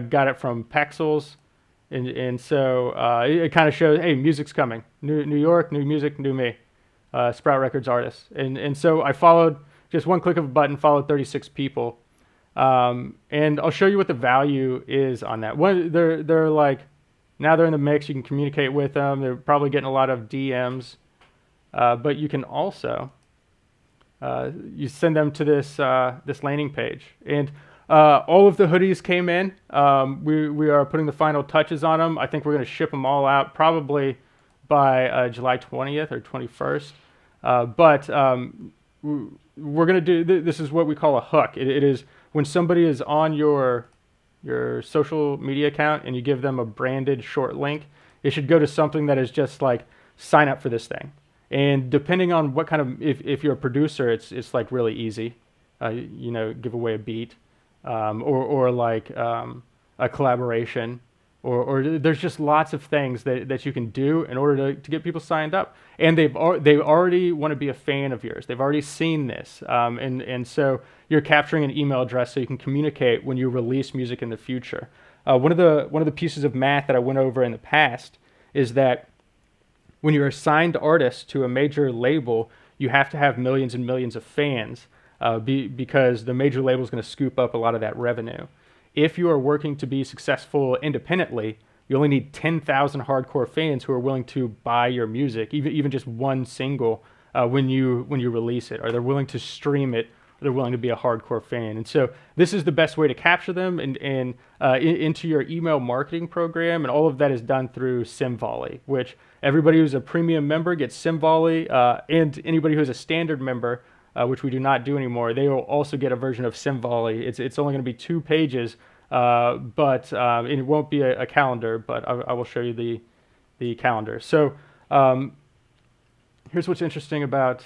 got it from Pexels. And so it kind of shows, hey, music's coming. New York, new music, new me. Sprout Records artists. And so I followed, just one click of a button, followed 36 people. And I'll show you what the value is on that. They're like, now they're in the mix. You can communicate with them. They're probably getting a lot of DMs. But you can also, you send them to this landing page. And all of the hoodies came in. We are putting the final touches on them. I think we're going to ship them all out probably by July 20th or 21st. But we're going to do, this is what we call a hook. It is when somebody is on your social media account and you give them a branded short link, it should go to something that is just like, sign up for this thing. And depending on what kind of, if you're a producer, it's like really easy. Give away a beat. Or like a collaboration, or there's just lots of things that you can do in order to get people signed up. And they already want to be a fan of yours. They've already seen this, and so you're capturing an email address so you can communicate when you release music in the future. One of the pieces of math that I went over in the past is that when you're a signed artist to a major label, you have to have millions and millions of fans. Because the major label is going to scoop up a lot of that revenue. If you are working to be successful independently, you only need 10,000 hardcore fans who are willing to buy your music, even just one single, when you release it, or they're willing to stream it, or they're willing to be a hardcore fan. And so this is the best way to capture them and into your email marketing program, and all of that is done through SimVolley, which everybody who's a premium member gets SimVolley, and anybody who's a standard member, which we do not do anymore, they will also get a version of SimVolley. It's only going to be 2 pages, but it won't be a calendar, but I will show you the calendar. So here's what's interesting about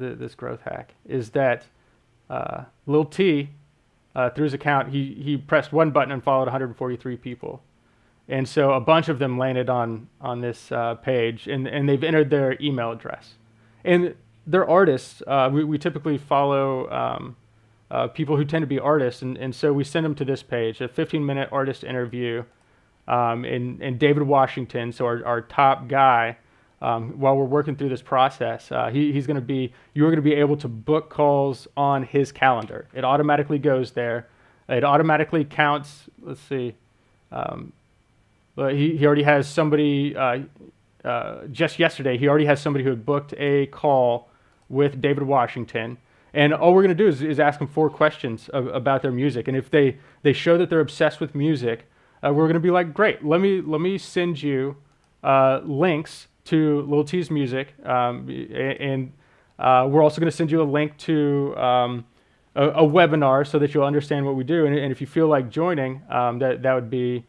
this growth hack, is that Lil T, through his account, he pressed one button and followed 143 people. And so a bunch of them landed on this page, and they've entered their email address. And they're artists. We typically follow people who tend to be artists, and so we send them to this page, a 15-minute artist interview. And David Washington, so our top guy, while we're working through this process. You're going to be able to book calls on his calendar. It automatically goes there. It automatically counts. Let's see. He already has somebody, just yesterday, he already has somebody who had booked a call with David Washington. And all we're going to do is ask them 4 questions about their music. And if they show that they're obsessed with music, we're going to be like, great, let me send you links to Lil T's music. And we're also going to send you a link to a webinar so that you'll understand what we do. And if you feel like joining, that'd be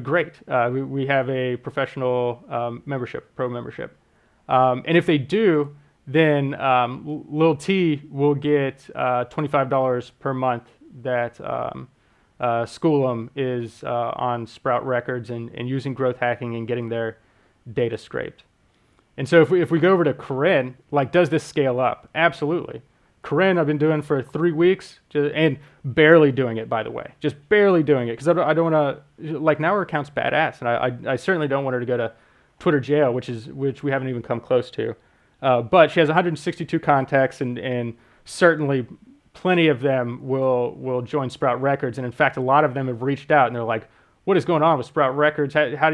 great. We have a professional membership, pro membership. And if they do, then Lil T will get $25 per month that School'em is on Sprout Records and using growth hacking and getting their data scraped. And so if we go over to Corinne, like, does this scale up? Absolutely. Corinne, I've been doing for 3 weeks, and barely doing it, by the way, just barely doing it, because I don't want to, like, now her account's badass, and I certainly don't want her to go to Twitter jail, which we haven't even come close to. But she has 162 contacts, and certainly plenty of them will join Sprout Records, and in fact, a lot of them have reached out, and they're like, "What is going on with Sprout Records? How are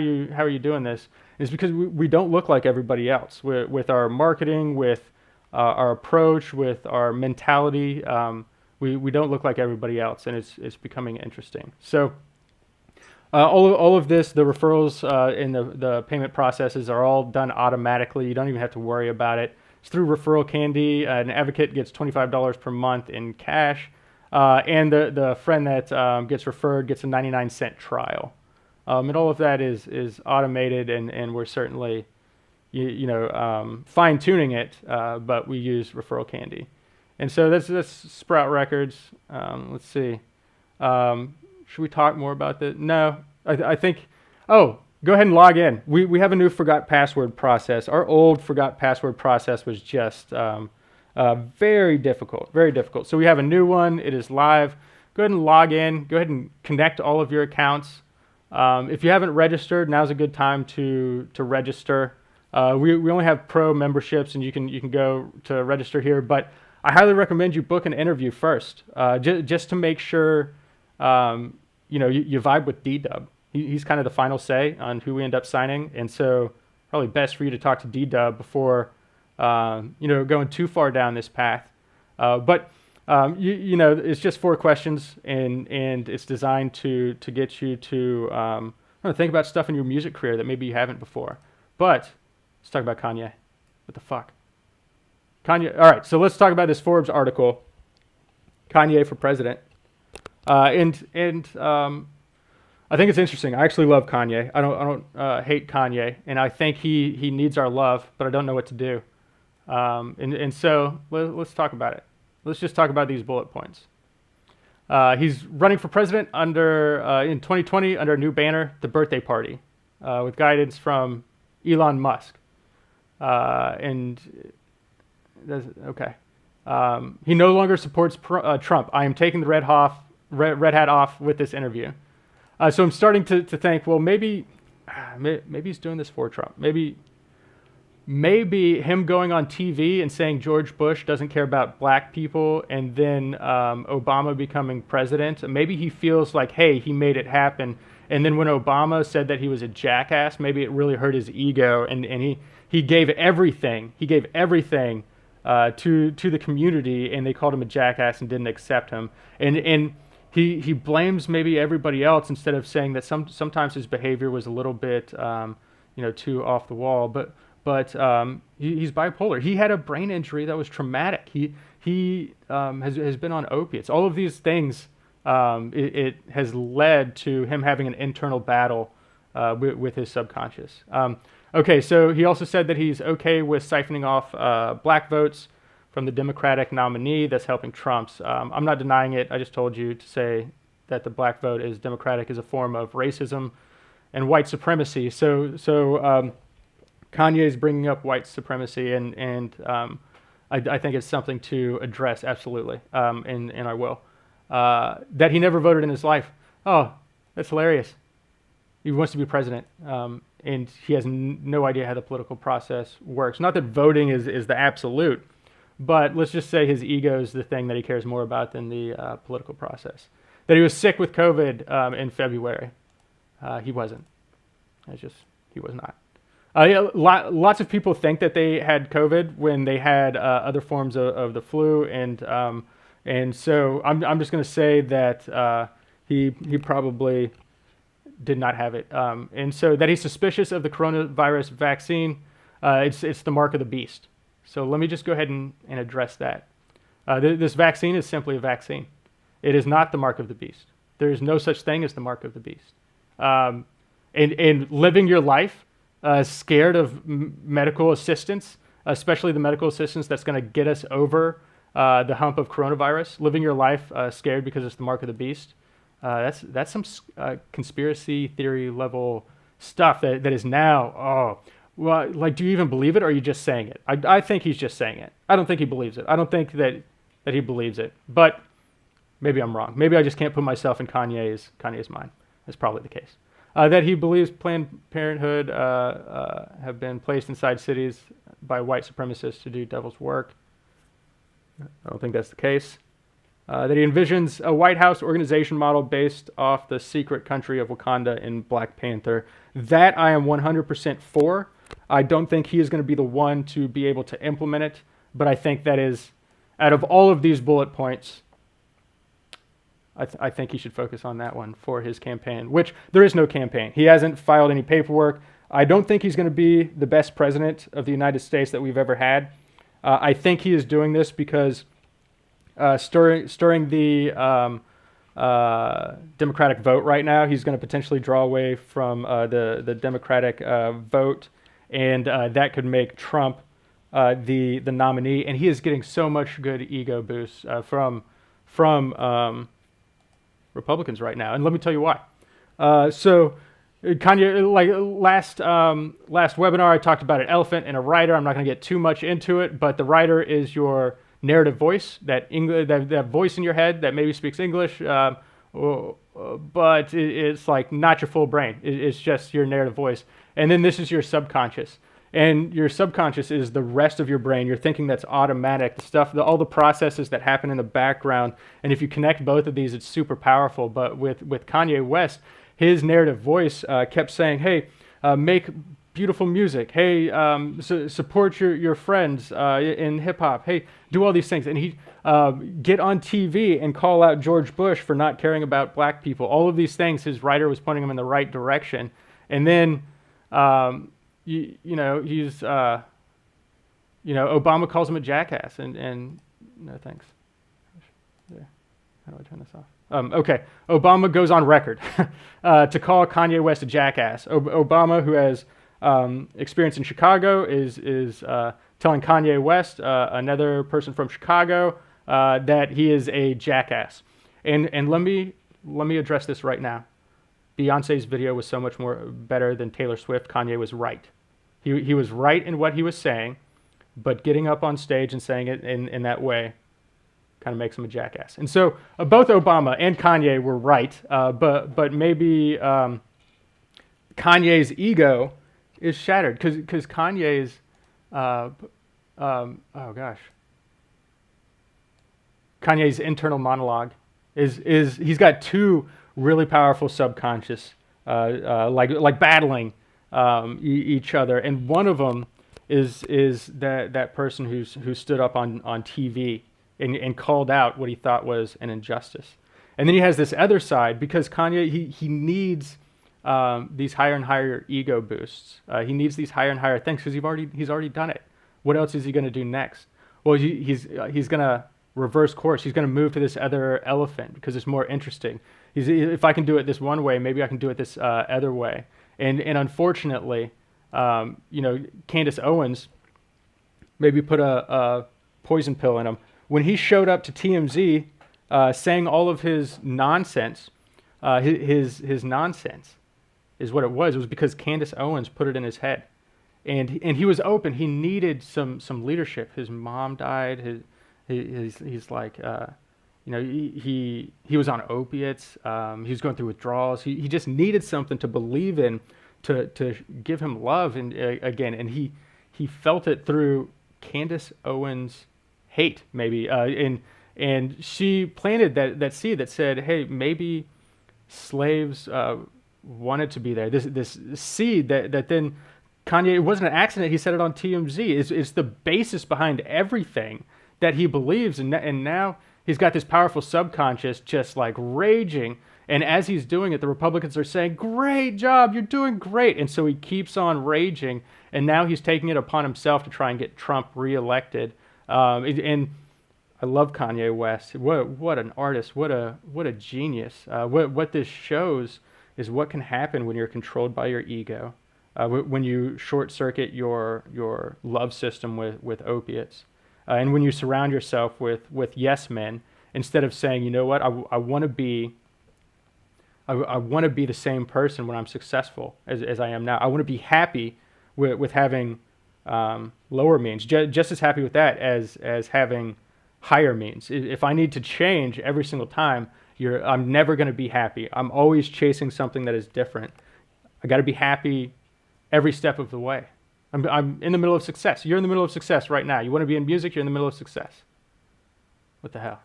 you doing this?" And it's because we don't look like everybody else with our marketing, with our approach, with our mentality. We don't look like everybody else, and it's becoming interesting. So all of this, the referrals and the payment processes are all done automatically. You don't even have to worry about it. It's through Referral Candy. An advocate gets $25 per month in cash, and the friend that gets referred gets a 99-cent trial. And all of that is automated, and we're certainly fine-tuning it, but we use Referral Candy. And so that's Sprout Records. Let's see. Should we talk more about that? No, I think, go ahead and log in. We have a new forgot password process. Our old forgot password process was just very difficult, very difficult. So we have a new one. It is live. Go ahead and log in. Go ahead and connect all of your accounts. If you haven't registered, now's a good time to register. We only have pro memberships, and you can go to register here, but I highly recommend you book an interview first, just to make sure you vibe with D-Dub. He's kind of the final say on who we end up signing, and so probably best for you to talk to D-Dub before going too far down this path. But it's just 4 questions, and it's designed to get you to think about stuff in your music career that maybe you haven't before. But let's talk about Kanye. What the fuck? Kanye. All right, so let's talk about this Forbes article. Kanye for president. And I think it's interesting. I actually love Kanye. I don't hate Kanye, and I think he needs our love, but I don't know what to do. And so let's talk about it. Let's just talk about these bullet points. He's running for president in 2020 under a new banner, the Birthday Party, with guidance from Elon Musk. He no longer supports Trump. I am taking the red hat off with this interview. So I'm starting to think, well, maybe he's doing this for Trump. Maybe him going on TV and saying George Bush doesn't care about black people, and then Obama becoming president. Maybe he feels like, hey, he made it happen. And then when Obama said that he was a jackass, maybe it really hurt his ego, and he gave everything. He gave everything to the community, and they called him a jackass and didn't accept him. And he blames maybe everybody else instead of saying that sometimes his behavior was a little bit too off the wall. But he's bipolar. He had a brain injury that was traumatic. He has been on opiates. All of these things. It has led to him having an internal battle with his subconscious. Okay, so he also said that he's okay with siphoning off black votes from the Democratic nominee that's helping Trump's. I'm not denying it. I just told you to say that the black vote is Democratic is a form of racism and white supremacy. So Kanye is bringing up white supremacy, and I think it's something to address, absolutely, and I will. That he never voted in his life. Oh, that's hilarious. He wants to be president, and he has no idea how the political process works. Not that voting is the absolute, but let's just say his ego is the thing that he cares more about than the political process. That he was sick with COVID in February. He wasn't. He was not. Lots of people think that they had COVID when they had other forms of the flu, and so I'm just going to say that he probably did not have it, and so that he's suspicious of the coronavirus vaccine. It's the mark of the beast. So let me just go ahead and address that. This vaccine is simply a vaccine. It is not the mark of the beast. There is no such thing as the mark of the beast. And living your life scared of medical assistance, especially the medical assistance that's going to get us over the hump of coronavirus, living your life scared because it's the mark of the beast, that's some conspiracy theory level stuff that is now, well, like, do you even believe it, or are you just saying it? I think he's just saying it. I don't think he believes it. I don't think that he believes it. But maybe I'm wrong. Maybe I just can't put myself in Kanye's mind. That's probably the case. That he believes Planned Parenthood have been placed inside cities by white supremacists to do devil's work. I don't think that's the case. That he envisions a White House organization model based off the secret country of Wakanda in Black Panther. That I am 100% for. I don't think he is going to be the one to be able to implement it, but I think that is, out of all of these bullet points, I think he should focus on that one for his campaign, which there is no campaign. He hasn't filed any paperwork. I don't think he's going to be the best president of the United States that we've ever had. I think he is doing this because stirring the Democratic vote right now, he's going to potentially draw away from the Democratic vote, and that could make Trump the nominee. And he is getting so much good ego boost from Republicans right now, and let me tell you why. So Kanye, like last webinar, I talked about an elephant and a writer. I'm not going to get too much into it, but the writer is your narrative voice, that voice in your head that maybe speaks English, but it's like not your full brain. It's just your narrative voice. And then this is your subconscious. And your subconscious is the rest of your brain. You're thinking that's automatic, the stuff, all the processes that happen in the background. And if you connect both of these, it's super powerful. But with Kanye West, his narrative voice kept saying, hey, make beautiful music. Hey, support your friends in hip hop. Hey, do all these things. And he get on TV and call out George Bush for not caring about black people. All of these things, his writer was pointing him in the right direction. And then, Obama calls him a jackass, and no thanks. There. How do I turn this off? Okay, Obama goes on record to call Kanye West a jackass. Obama, who has experience in Chicago, is telling Kanye West, another person from Chicago, that he is a jackass. And let me address this right now. Beyonce's video was so much more better than Taylor Swift. Kanye was right. He was right in what he was saying, but getting up on stage and saying it in that way kind of makes him a jackass. And so both Obama and Kanye were right, but maybe Kanye's ego is shattered because Kanye's Kanye's internal monologue is he's got two really powerful subconscious like battling each other, and one of them is that person who stood up on TV and called out what he thought was an injustice. And then he has this other side, because Kanye he needs these higher and higher ego boosts. He needs these higher and higher things because he's already done it. What else is he going to do next? Well, he's going to reverse course. He's going to move to this other elephant because it's more interesting. If I can do it this one way, maybe I can do it this other way. And unfortunately, Candace Owens maybe put a poison pill in him. When he showed up to TMZ saying all of his nonsense, his nonsense is what it was. It was because Candace Owens put it in his head. And he was open. He needed some leadership. His mom died. He's like, he was on opiates. He was going through withdrawals. He just needed something to believe in, to give him love, and again, and he felt it through Candace Owens' hate, maybe, and she planted that seed that said, hey, maybe slaves wanted to be there. This seed that then Kanye, it wasn't an accident. He said it on TMZ. It's the basis behind everything that he believes, and now he's got this powerful subconscious just like raging. And as he's doing it, the Republicans are saying, "Great job, you're doing great." And so he keeps on raging, and now he's taking it upon himself to try and get Trump reelected. And I love Kanye West. What an artist! What a genius! What this shows is what can happen when you're controlled by your ego, when you short circuit your love system with opiates, and when you surround yourself with yes men instead of saying, you know what, I want to be. I want to be the same person when I'm successful as I am now. I want to be happy with having lower means, just as happy with that as having higher means. If I need to change every single time, I'm never going to be happy. I'm always chasing something that is different. I got to be happy every step of the way. I'm in the middle of success. You're in the middle of success right now. You want to be in music, you're in the middle of success. What the hell?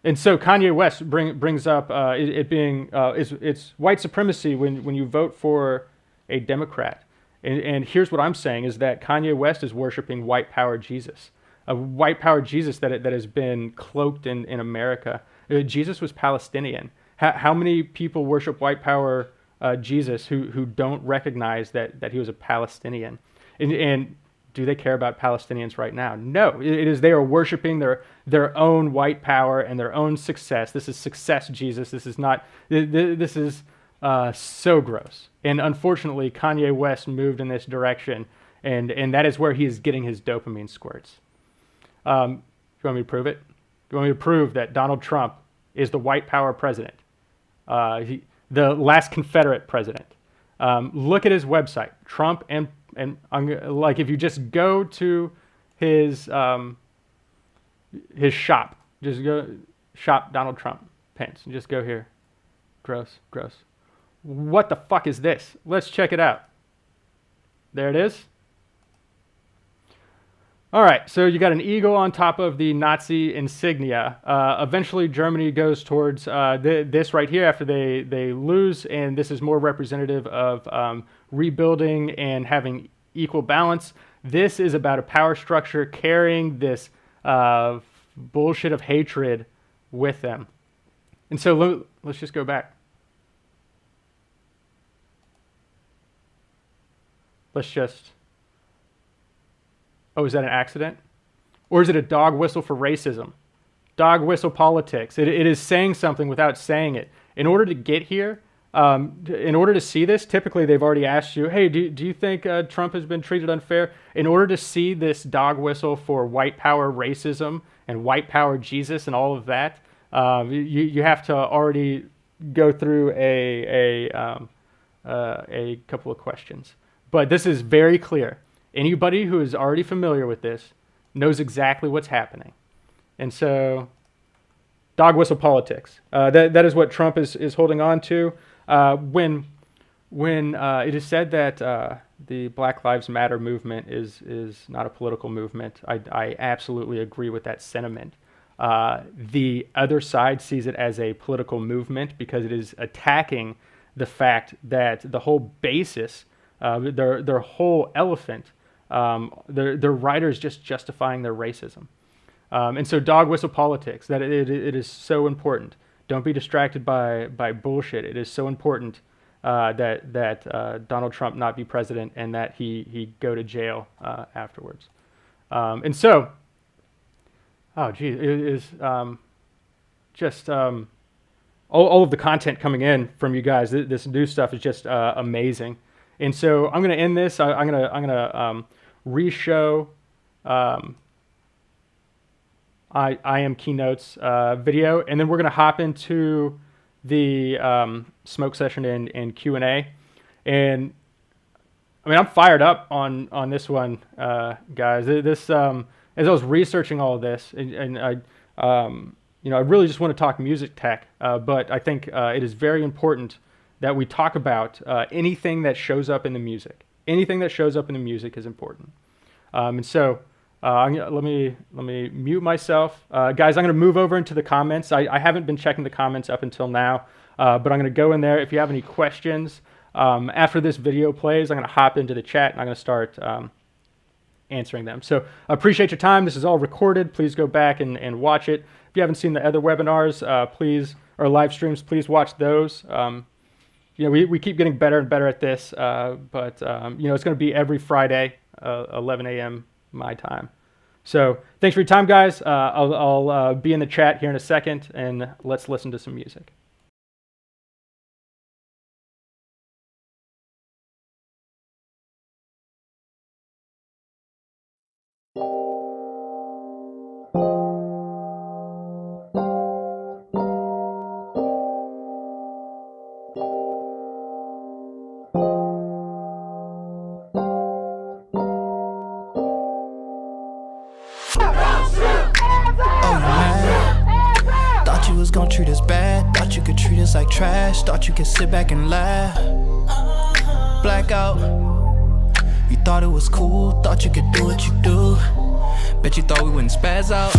And so Kanye West brings up it being it's white supremacy when you vote for a Democrat. And here's what I'm saying is that Kanye West is worshiping white power Jesus, a white power Jesus that has been cloaked in America. Jesus was Palestinian. How many people worship white power Jesus who don't recognize that he was a Palestinian? And do they care about Palestinians right now? No. It is they are worshiping their own white power and their own success. This is success Jesus. This is not. This is so gross. And unfortunately, Kanye West moved in this direction, and that is where he is getting his dopamine squirts. Do you want me to prove it? Do you want me to prove that Donald Trump is the white power president, the last Confederate president? Look at his website, Trump and like if you just go to his shop, just go shop Donald Trump pants and just go here. Gross. What the fuck is this? Let's check it out. There it is. All right, so you got an eagle on top of the Nazi insignia. Eventually, Germany goes towards this right here after they lose, and this is more representative of rebuilding and having equal balance. This is about a power structure carrying this bullshit of hatred with them. And so let's just go back. Oh, is that an accident? Or is it a dog whistle for racism? Dog whistle politics. It is saying something without saying it. In order to get here, in order to see this, typically they've already asked you, hey, do you think Trump has been treated unfair? In order to see this dog whistle for white power racism and white power Jesus and all of that, you have to already go through a couple of questions. But this is very clear. Anybody who is already familiar with this knows exactly what's happening. And so, dog whistle politics. That is what Trump is holding on to. When it is said that the Black Lives Matter movement is not a political movement, I absolutely agree with that sentiment. The other side sees it as a political movement because it is attacking the fact that the whole basis, their whole elephant, their writers just justifying their racism. And so dog whistle politics, that it is so important. Don't be distracted by bullshit. It is so important that Donald Trump not be president and that he go to jail afterwards. And so, oh geez, it is just all of the content coming in from you guys. This new stuff is just amazing. And so I'm going to end this. I'm gonna re-show I am Keynote's video, and then we're going to hop into the smoke session and Q&A. And I mean, I'm fired up on this one, guys. This as I was researching all of this, and I really just want to talk music tech, but I think it is very important that we talk about anything that shows up in the music. Anything that shows up in the music is important. And so let me mute myself. Guys, I'm going to move over into the comments. I haven't been checking the comments up until now, but I'm going to go in there. If you have any questions, after this video plays, I'm going to hop into the chat and I'm going to start answering them. So I appreciate your time. This is all recorded. Please go back and watch it. If you haven't seen the other webinars, or live streams, please watch those. We keep getting better and better at this, but it's going to be every Friday, 11 a.m. my time. So thanks for your time, guys. I'll be in the chat here in a second, and let's listen to some music. Thought you was gonna treat us bad. Thought you could treat us like trash. Thought you could sit back and laugh. Blackout. You thought it was cool. Thought you could do what you do. Bet you thought we wouldn't spaz out.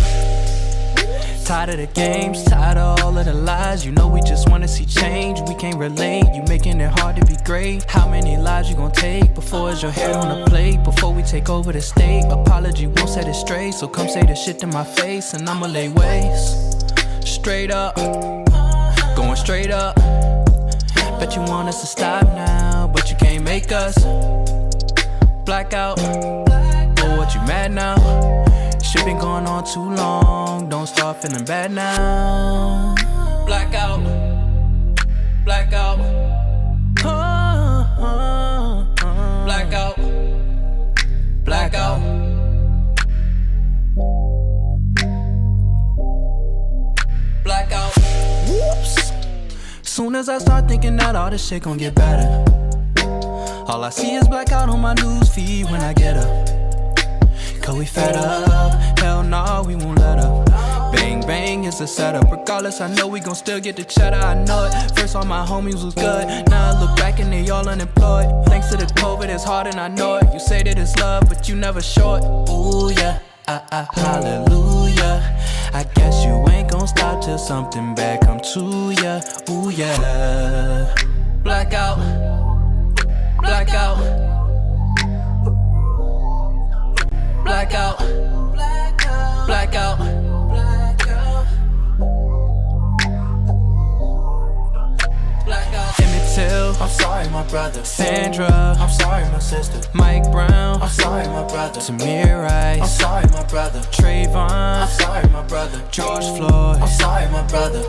Tired of the games, tired of all of the lies. You know we just wanna see change. We can't relate. You making it hard to be great. How many lives you gonna take before it's your head on a plate? Before we take over the state, apology won't set it straight. So come say the shit to my face and I'ma lay waste. Straight up, going straight up. Bet you want us to stop now, but you can't make us. Blackout, oh what you mad now? Shit been going on too long, don't start feeling bad now. Blackout, blackout, blackout, blackout. Blackout. Whoops. Soon as I start thinking that all this shit gon' get better, all I see is blackout on my news feed when I get up. Cause we fed up, hell nah, we won't let up. Bang bang is a setup. Regardless, I know we gon' still get the cheddar, I know it. First all my homies was good, now I look back and they all unemployed. Thanks to the COVID, it's hard and I know it. You say that it's love, but you never show it. Ooh yeah, hallelujah. I guess you ain't gon' stop till something bad come to ya. Ooh yeah. Blackout, blackout, blackout, blackout, blackout. Emmett Till, I'm sorry my brother. Sandra, I'm sorry my sister. Mike Brown, I'm sorry my brother. Tamir Rice, I'm sorry my brother. Trayvon, I'm sorry my brother. George Floyd, I'm sorry my brother.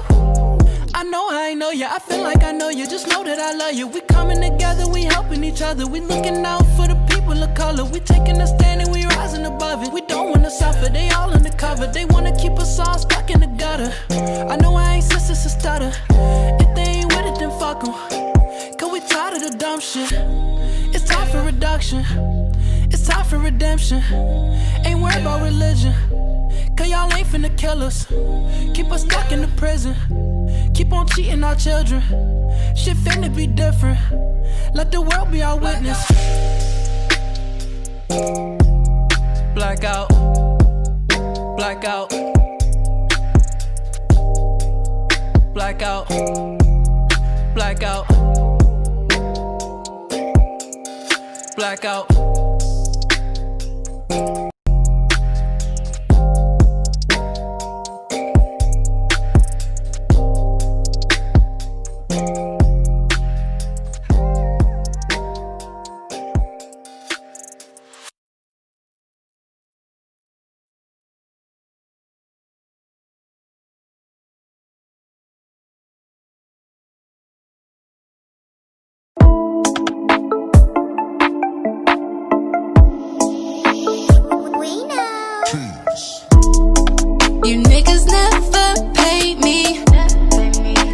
I know I ain't know ya, I feel like I know you. Just know that I love you. We coming together, we helping each other. We looking out for the people of color. We taking a stand and we rising above it. We don't wanna suffer, they all undercover. They wanna keep us all stuck in the gutter. I know I ain't sisters to stutter. If they ain't with it, then fuck 'em. Cause we tired of the dumb shit. It's time for reduction. It's time for redemption. Ain't worried about religion. Cause y'all ain't finna kill us. Keep us stuck in the prison. Keep on cheating our children. Shit finna be different. Let the world be our witness. Blackout, blackout, blackout, blackout, blackout. You niggas never pay me.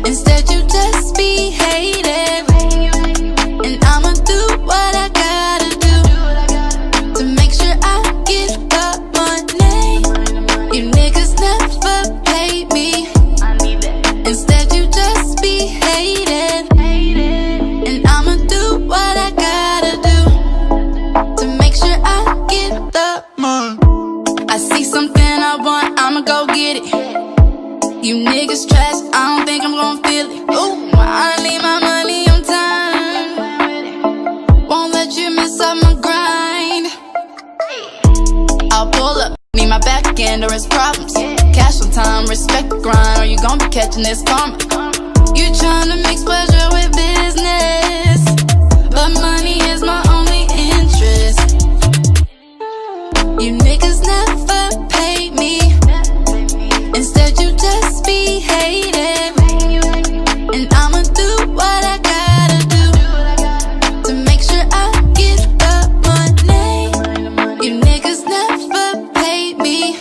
Instead you just be hating. And I'ma do what I gotta do to make sure I get the money. You niggas never pay me. endurance problems. Cash on time, respect the grind, or you gon' be catching this karma. You tryna mix pleasure with business, but money is my only interest. You niggas never paid me, instead you just be hating. And I'ma do what I gotta do to make sure I get the money. You niggas never paid me,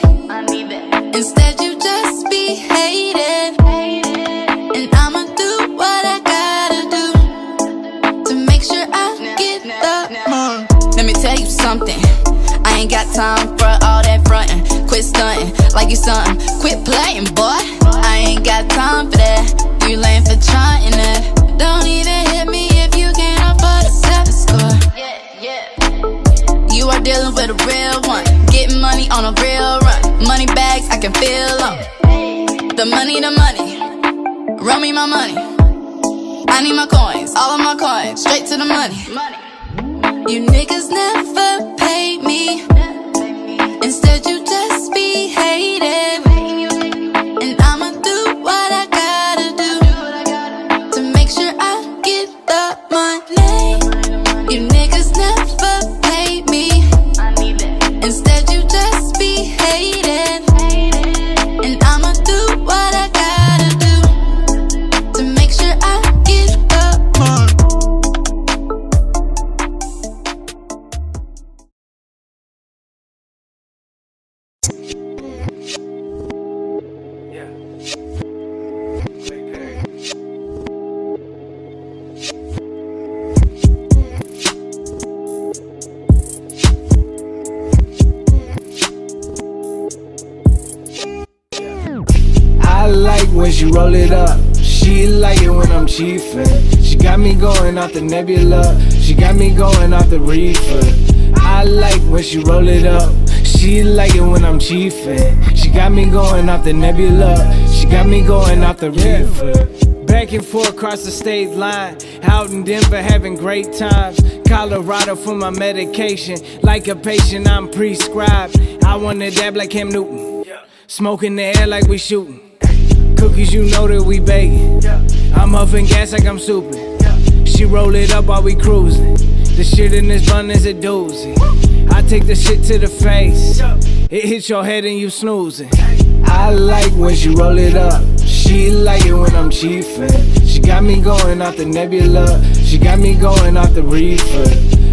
instead you just be hating. And I'ma do what I gotta do to make sure I get the money. Let me tell you something, I ain't got time for all that frontin'. Quit stuntin' like you something, quit playing, boy. I ain't got time for that, you lame for trying that. Don't even hit me if you can't afford a 7 score. You are dealing with a real one, getting money on a real run. Money bags, I can feel them. The money, run me my money. I need my coins, all of my coins, straight to the money. You niggas never paid me, instead you just be hating. And I'ma do what I gotta do to make sure I get the money. You niggas never paid me, instead you just be hating. And I'ma do what I gotta do to make sure I get the money. I like when she roll it up. She like it when I'm chiefin'. She got me going off the nebula. She got me going off the reefer. I like when she roll it up. She like it when I'm chiefin'. She got me going off the nebula. She got me going off the reefer. Back and forth across the state line. Out in Denver having great times. Colorado for my medication. Like a patient I'm prescribed. I wanna dab like Cam Newton. Smoking the air like we shooting. Cookies, you know that we baking. I'm huffing gas like I'm stupid. She roll it up while we cruising. The shit in this bun is a doozy. I take the shit to the face. It hits your head and you snoozing. I like when she roll it up. She like it when I'm chiefin'. She got me going off the nebula. She got me going off the reefer.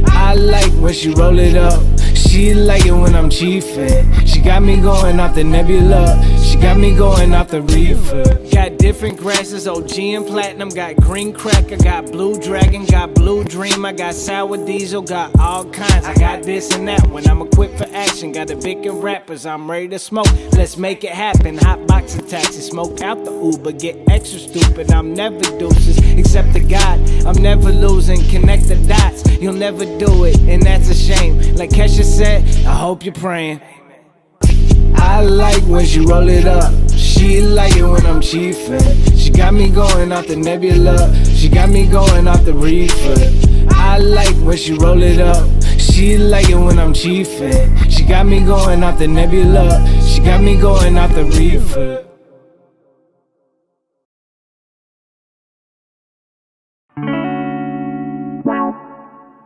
I like when she roll it up. She like it when I'm chiefin'. She got me going off the nebula. She got me going off the reefer. Got different grasses, OG and platinum. Got green cracker, got blue dragon, got blue dream. I got sour diesel, got all kinds. I got this and that when I'm equipped for action. Got the bigger rappers, I'm ready to smoke. Let's make it happen. Hot boxing taxi, smoke out the Uber. Get extra stupid, I'm never deuces. Except to God, I'm never losing. Connect the dots, you'll never do it, and that's a shame. Like Kesha said, I hope you're praying. I like when she roll it up. She like it when I'm chiefin'. She got me going off the nebula. She got me going off the reefer. I like when she roll it up. She like it when I'm chiefin'. She got me going off the nebula. She got me going off the reefer.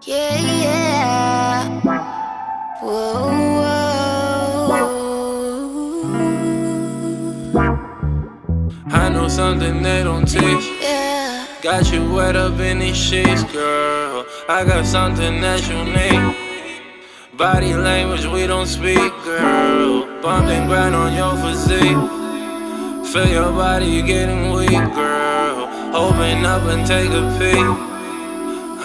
Yeah. Whoa. I know something they don't teach. Yeah. Got you wet up in these sheets, girl. I got something that you need. Body language we don't speak, girl. Bump and grind on your physique. Feel your body getting weak, girl. Open up and take a peek.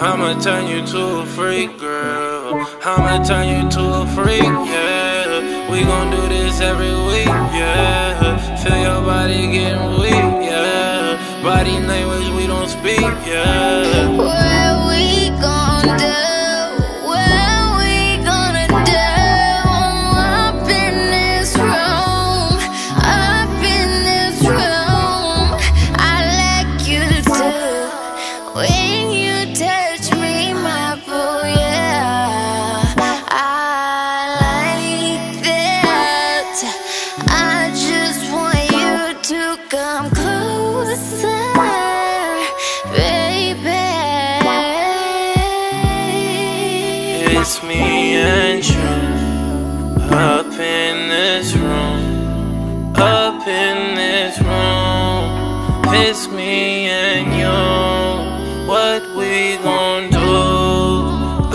I'ma turn you to a freak, girl. I'ma turn you to a freak, yeah. We gon' do this every week, yeah. Feel your body getting weak, yeah. Body language we don't speak, yeah. What we gon' do? What we gonna do? Up in this room, up in this room. I like you too. When you touch me, my boo, yeah. I like that. It's me and you. What we gon' do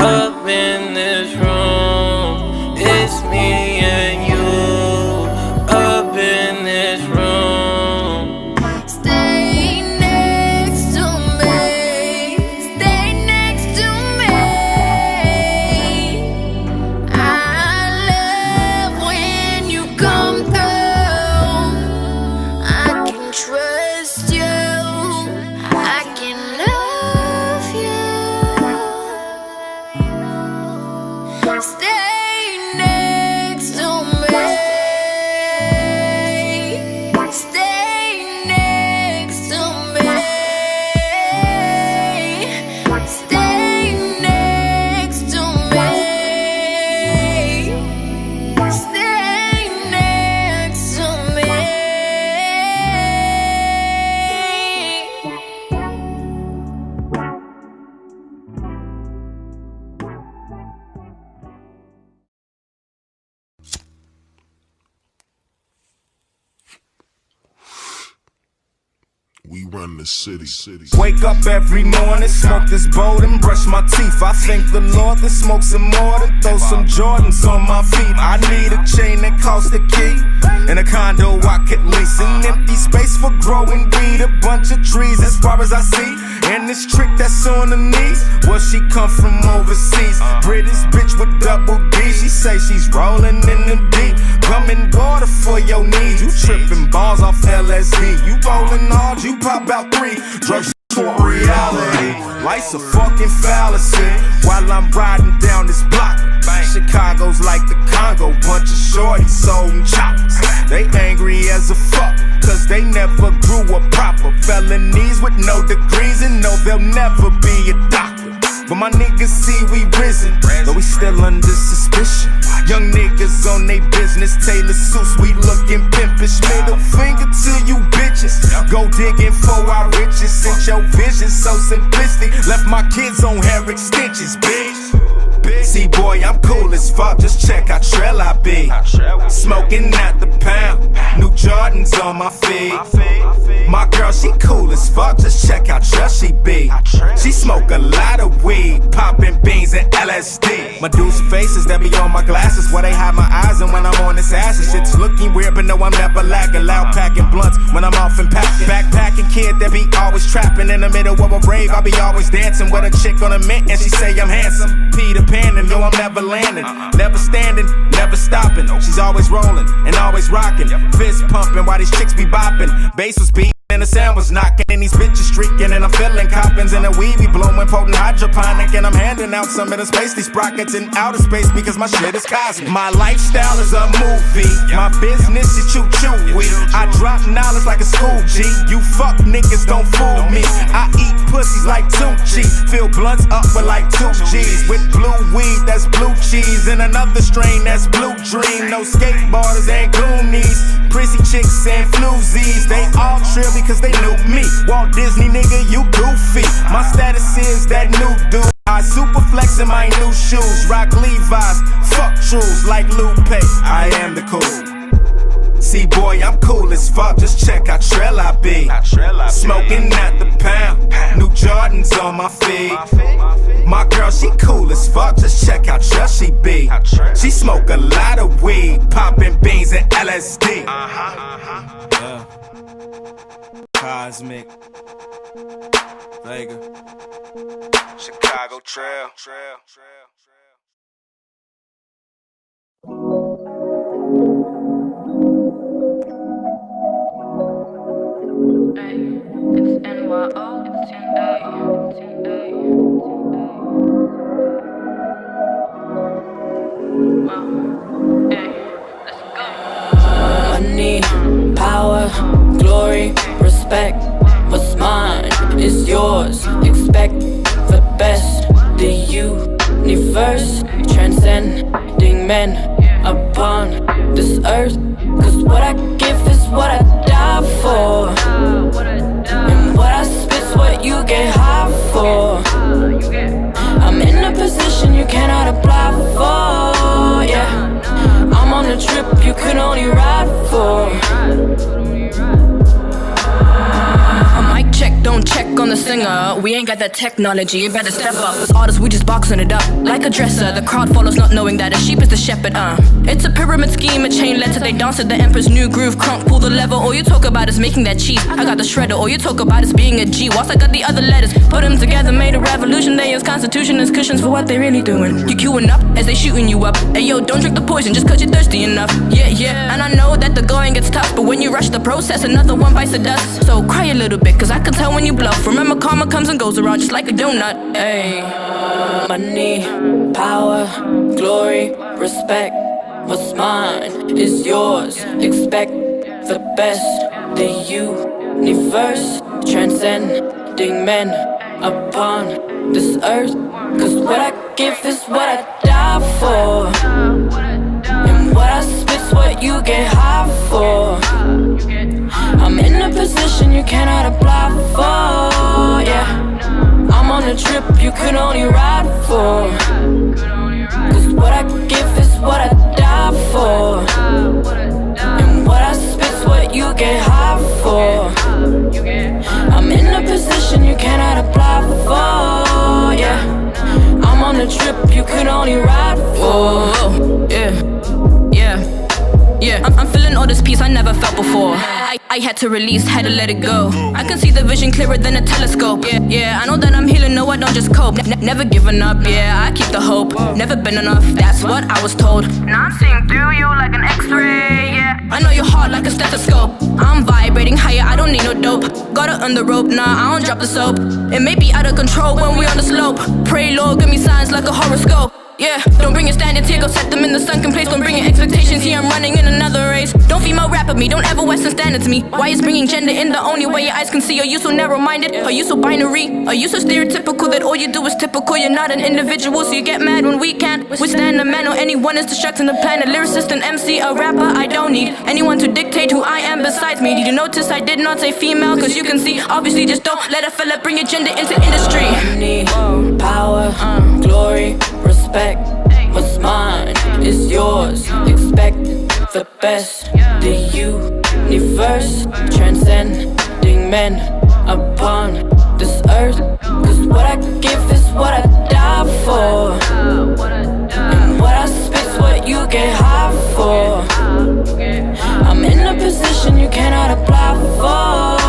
up in this room? It's me and you up in this room. Stay next to me. Stay next to me. I love when you come through. I can trust you. I can love you. Stay next to me. Stay next to me. Stay next to me. Stay next to me. We run the city. Wake up every morning, smoke this bowl and brush my teeth. I thank the Lord, then smoke some more, then throw some Jordans on my feet. I need a chain that costs a key, and a condo I could lease. An empty space for growing weed, a bunch of trees as far as I see. And this trick that's on the knees, well, she come from overseas. British bitch with double D, she say she's rolling in the deep. Coming water for your needs. You tripping balls off LSD. You rolling hard, you pop out 3. Drugs for reality. Life's a fucking fallacy. While I'm riding down this block, Chicago's like the Congo. Bunch of shorties sold choppers. They angry as a fuck, cause they never grew up proper. Felonies with no degrees and know they'll never be a doctor. But my niggas see we risen, but we still under suspicion. Young niggas on they business, Taylor suits, we looking pimpish. Middle finger to you bitches. Go digging for our riches. Since your vision so simplistic, left my kids on hair extensions, bitch. See, boy, I'm cool as fuck. Just check how trail I be. Smoking at the pound, new Jordans on my feet. My girl, she cool as fuck. Just check how trail she be. She smoke a lot of weed, popping beans and LSD. Medusa faces that be on my glasses, where they hide my eyes. And when I'm on this acid, shit's looking weird, but no, I'm never lacking. Loud packing blunts when I'm off and packing. Backpacking kid that be always trapping in the middle of a rave. I be always dancing with a chick on a mint, and she say I'm handsome. Peter Pan, and no, I'm never landing, never standing, never stopping. She's always rolling and always rocking, fist pumping while these chicks be bopping. Bass was beating and the sound was knocking, and these bitches streaking, and I'm feeling coppins, and the weed be blowing potent hydroponic, and I'm handing out some of the space, these sprockets in outer space, because my shit is cosmic. My lifestyle is a movie, my business is choo-choo-wee. I drop knowledge like a school G. You fuck niggas don't fool me. I eat pussies like Tucci, fill blunts up with like 2 G's, with blue weed that's blue cheese, and another strain that's blue dream. No skateboarders and goonies, prissy chicks and floozies, they all trill because they knew me. Walt Disney, nigga, you goofy. My status is that new dude. I super flex in my new shoes. Rock Levi's, fuck trues like Lupe. I am the cool. See, boy, I'm cool as fuck. Just check how trail I be. Smoking at the pound, new Jordans on my feet. My girl, she cool as fuck. Just check how trail she be. She smoke a lot of weed, popping beans and LSD. Yeah. Cosmic Vega, Chicago Trail. Ay, it's NYO, it's TA. Wow, ay, let's go. Money, power, glory, respect. What's mine is yours. Expect the best. The universe transcending men upon this earth. Cause what I give is what I die for, and what I spit's what you get high for. I'm in a position you cannot apply for, yeah. I'm on a trip you could only ride for. don't check on the singer. We ain't got that technology, you better step up. Artists, we just boxing it up like a dresser. The crowd follows not knowing that a sheep is the shepherd. It's a pyramid scheme, a chain letter. They dance at the emperor's new groove. Crunk, pull the lever. All you talk about is making that cheese. I got the shredder. All you talk about is being a G. Whilst I got the other letters, put them together, made a revolution. They use constitution as cushions for what they really doing. You queuing up as they shooting you up. Hey yo, don't drink the poison just cause you're thirsty enough. Yeah, and I know that the going gets tough, but when you rush the process, another one bites the dust. So cry a little bit, cause I can tell when you bluff. Remember, karma comes and goes around just like a donut. Hey, money, power, glory, respect. What's mine is yours. Expect the best. The universe transcending men upon this earth. Cause what I give is what I die for, and what I spit's what you get high for. I'm in a position you cannot apply for, yeah. I'm on a trip you could only ride for. Cause what I give is what I die for, and what I spit's what you get high for. I'm in a position you cannot apply for, yeah. I'm on a trip you could only ride for. Whoa, yeah. I'm feeling all this peace I never felt before. I had to release, had to let it go. I can see the vision clearer than a telescope. Yeah, I know that I'm healing, no I don't just cope. Never giving up, yeah, I keep the hope. Never been enough, that's what I was told. Now I'm seeing through you like an x-ray, yeah. I know your heart like a stethoscope. I'm vibrating higher, I don't need no dope. Gotta earn the rope, nah, I don't drop the soap. It may be out of control when we on the slope. Pray Lord, give me signs like a horoscope. Yeah, don't bring your standards here, go set them in the sunken place. Don't bring your expectations here, I'm running in another race. Don't female rap at me, don't ever Western standards me. Why is bringing gender in the only way your eyes can see? Are you so narrow-minded? Are you so binary? Are you so stereotypical that all you do is typical? You're not an individual, so you get mad when we can't withstand a man or anyone is destructing the planet. Lyricist, an MC, a rapper, I don't need anyone to dictate who I am besides me. Did you notice I did not say female? Cause you can see, obviously just don't let a fella bring your gender into industry. Money, power, glory, respect. What's mine is yours. Expect the best. The universe transcending men upon this earth. Cause what I give is what I die for, and what I spit's what you get high for. I'm in a position you cannot apply for.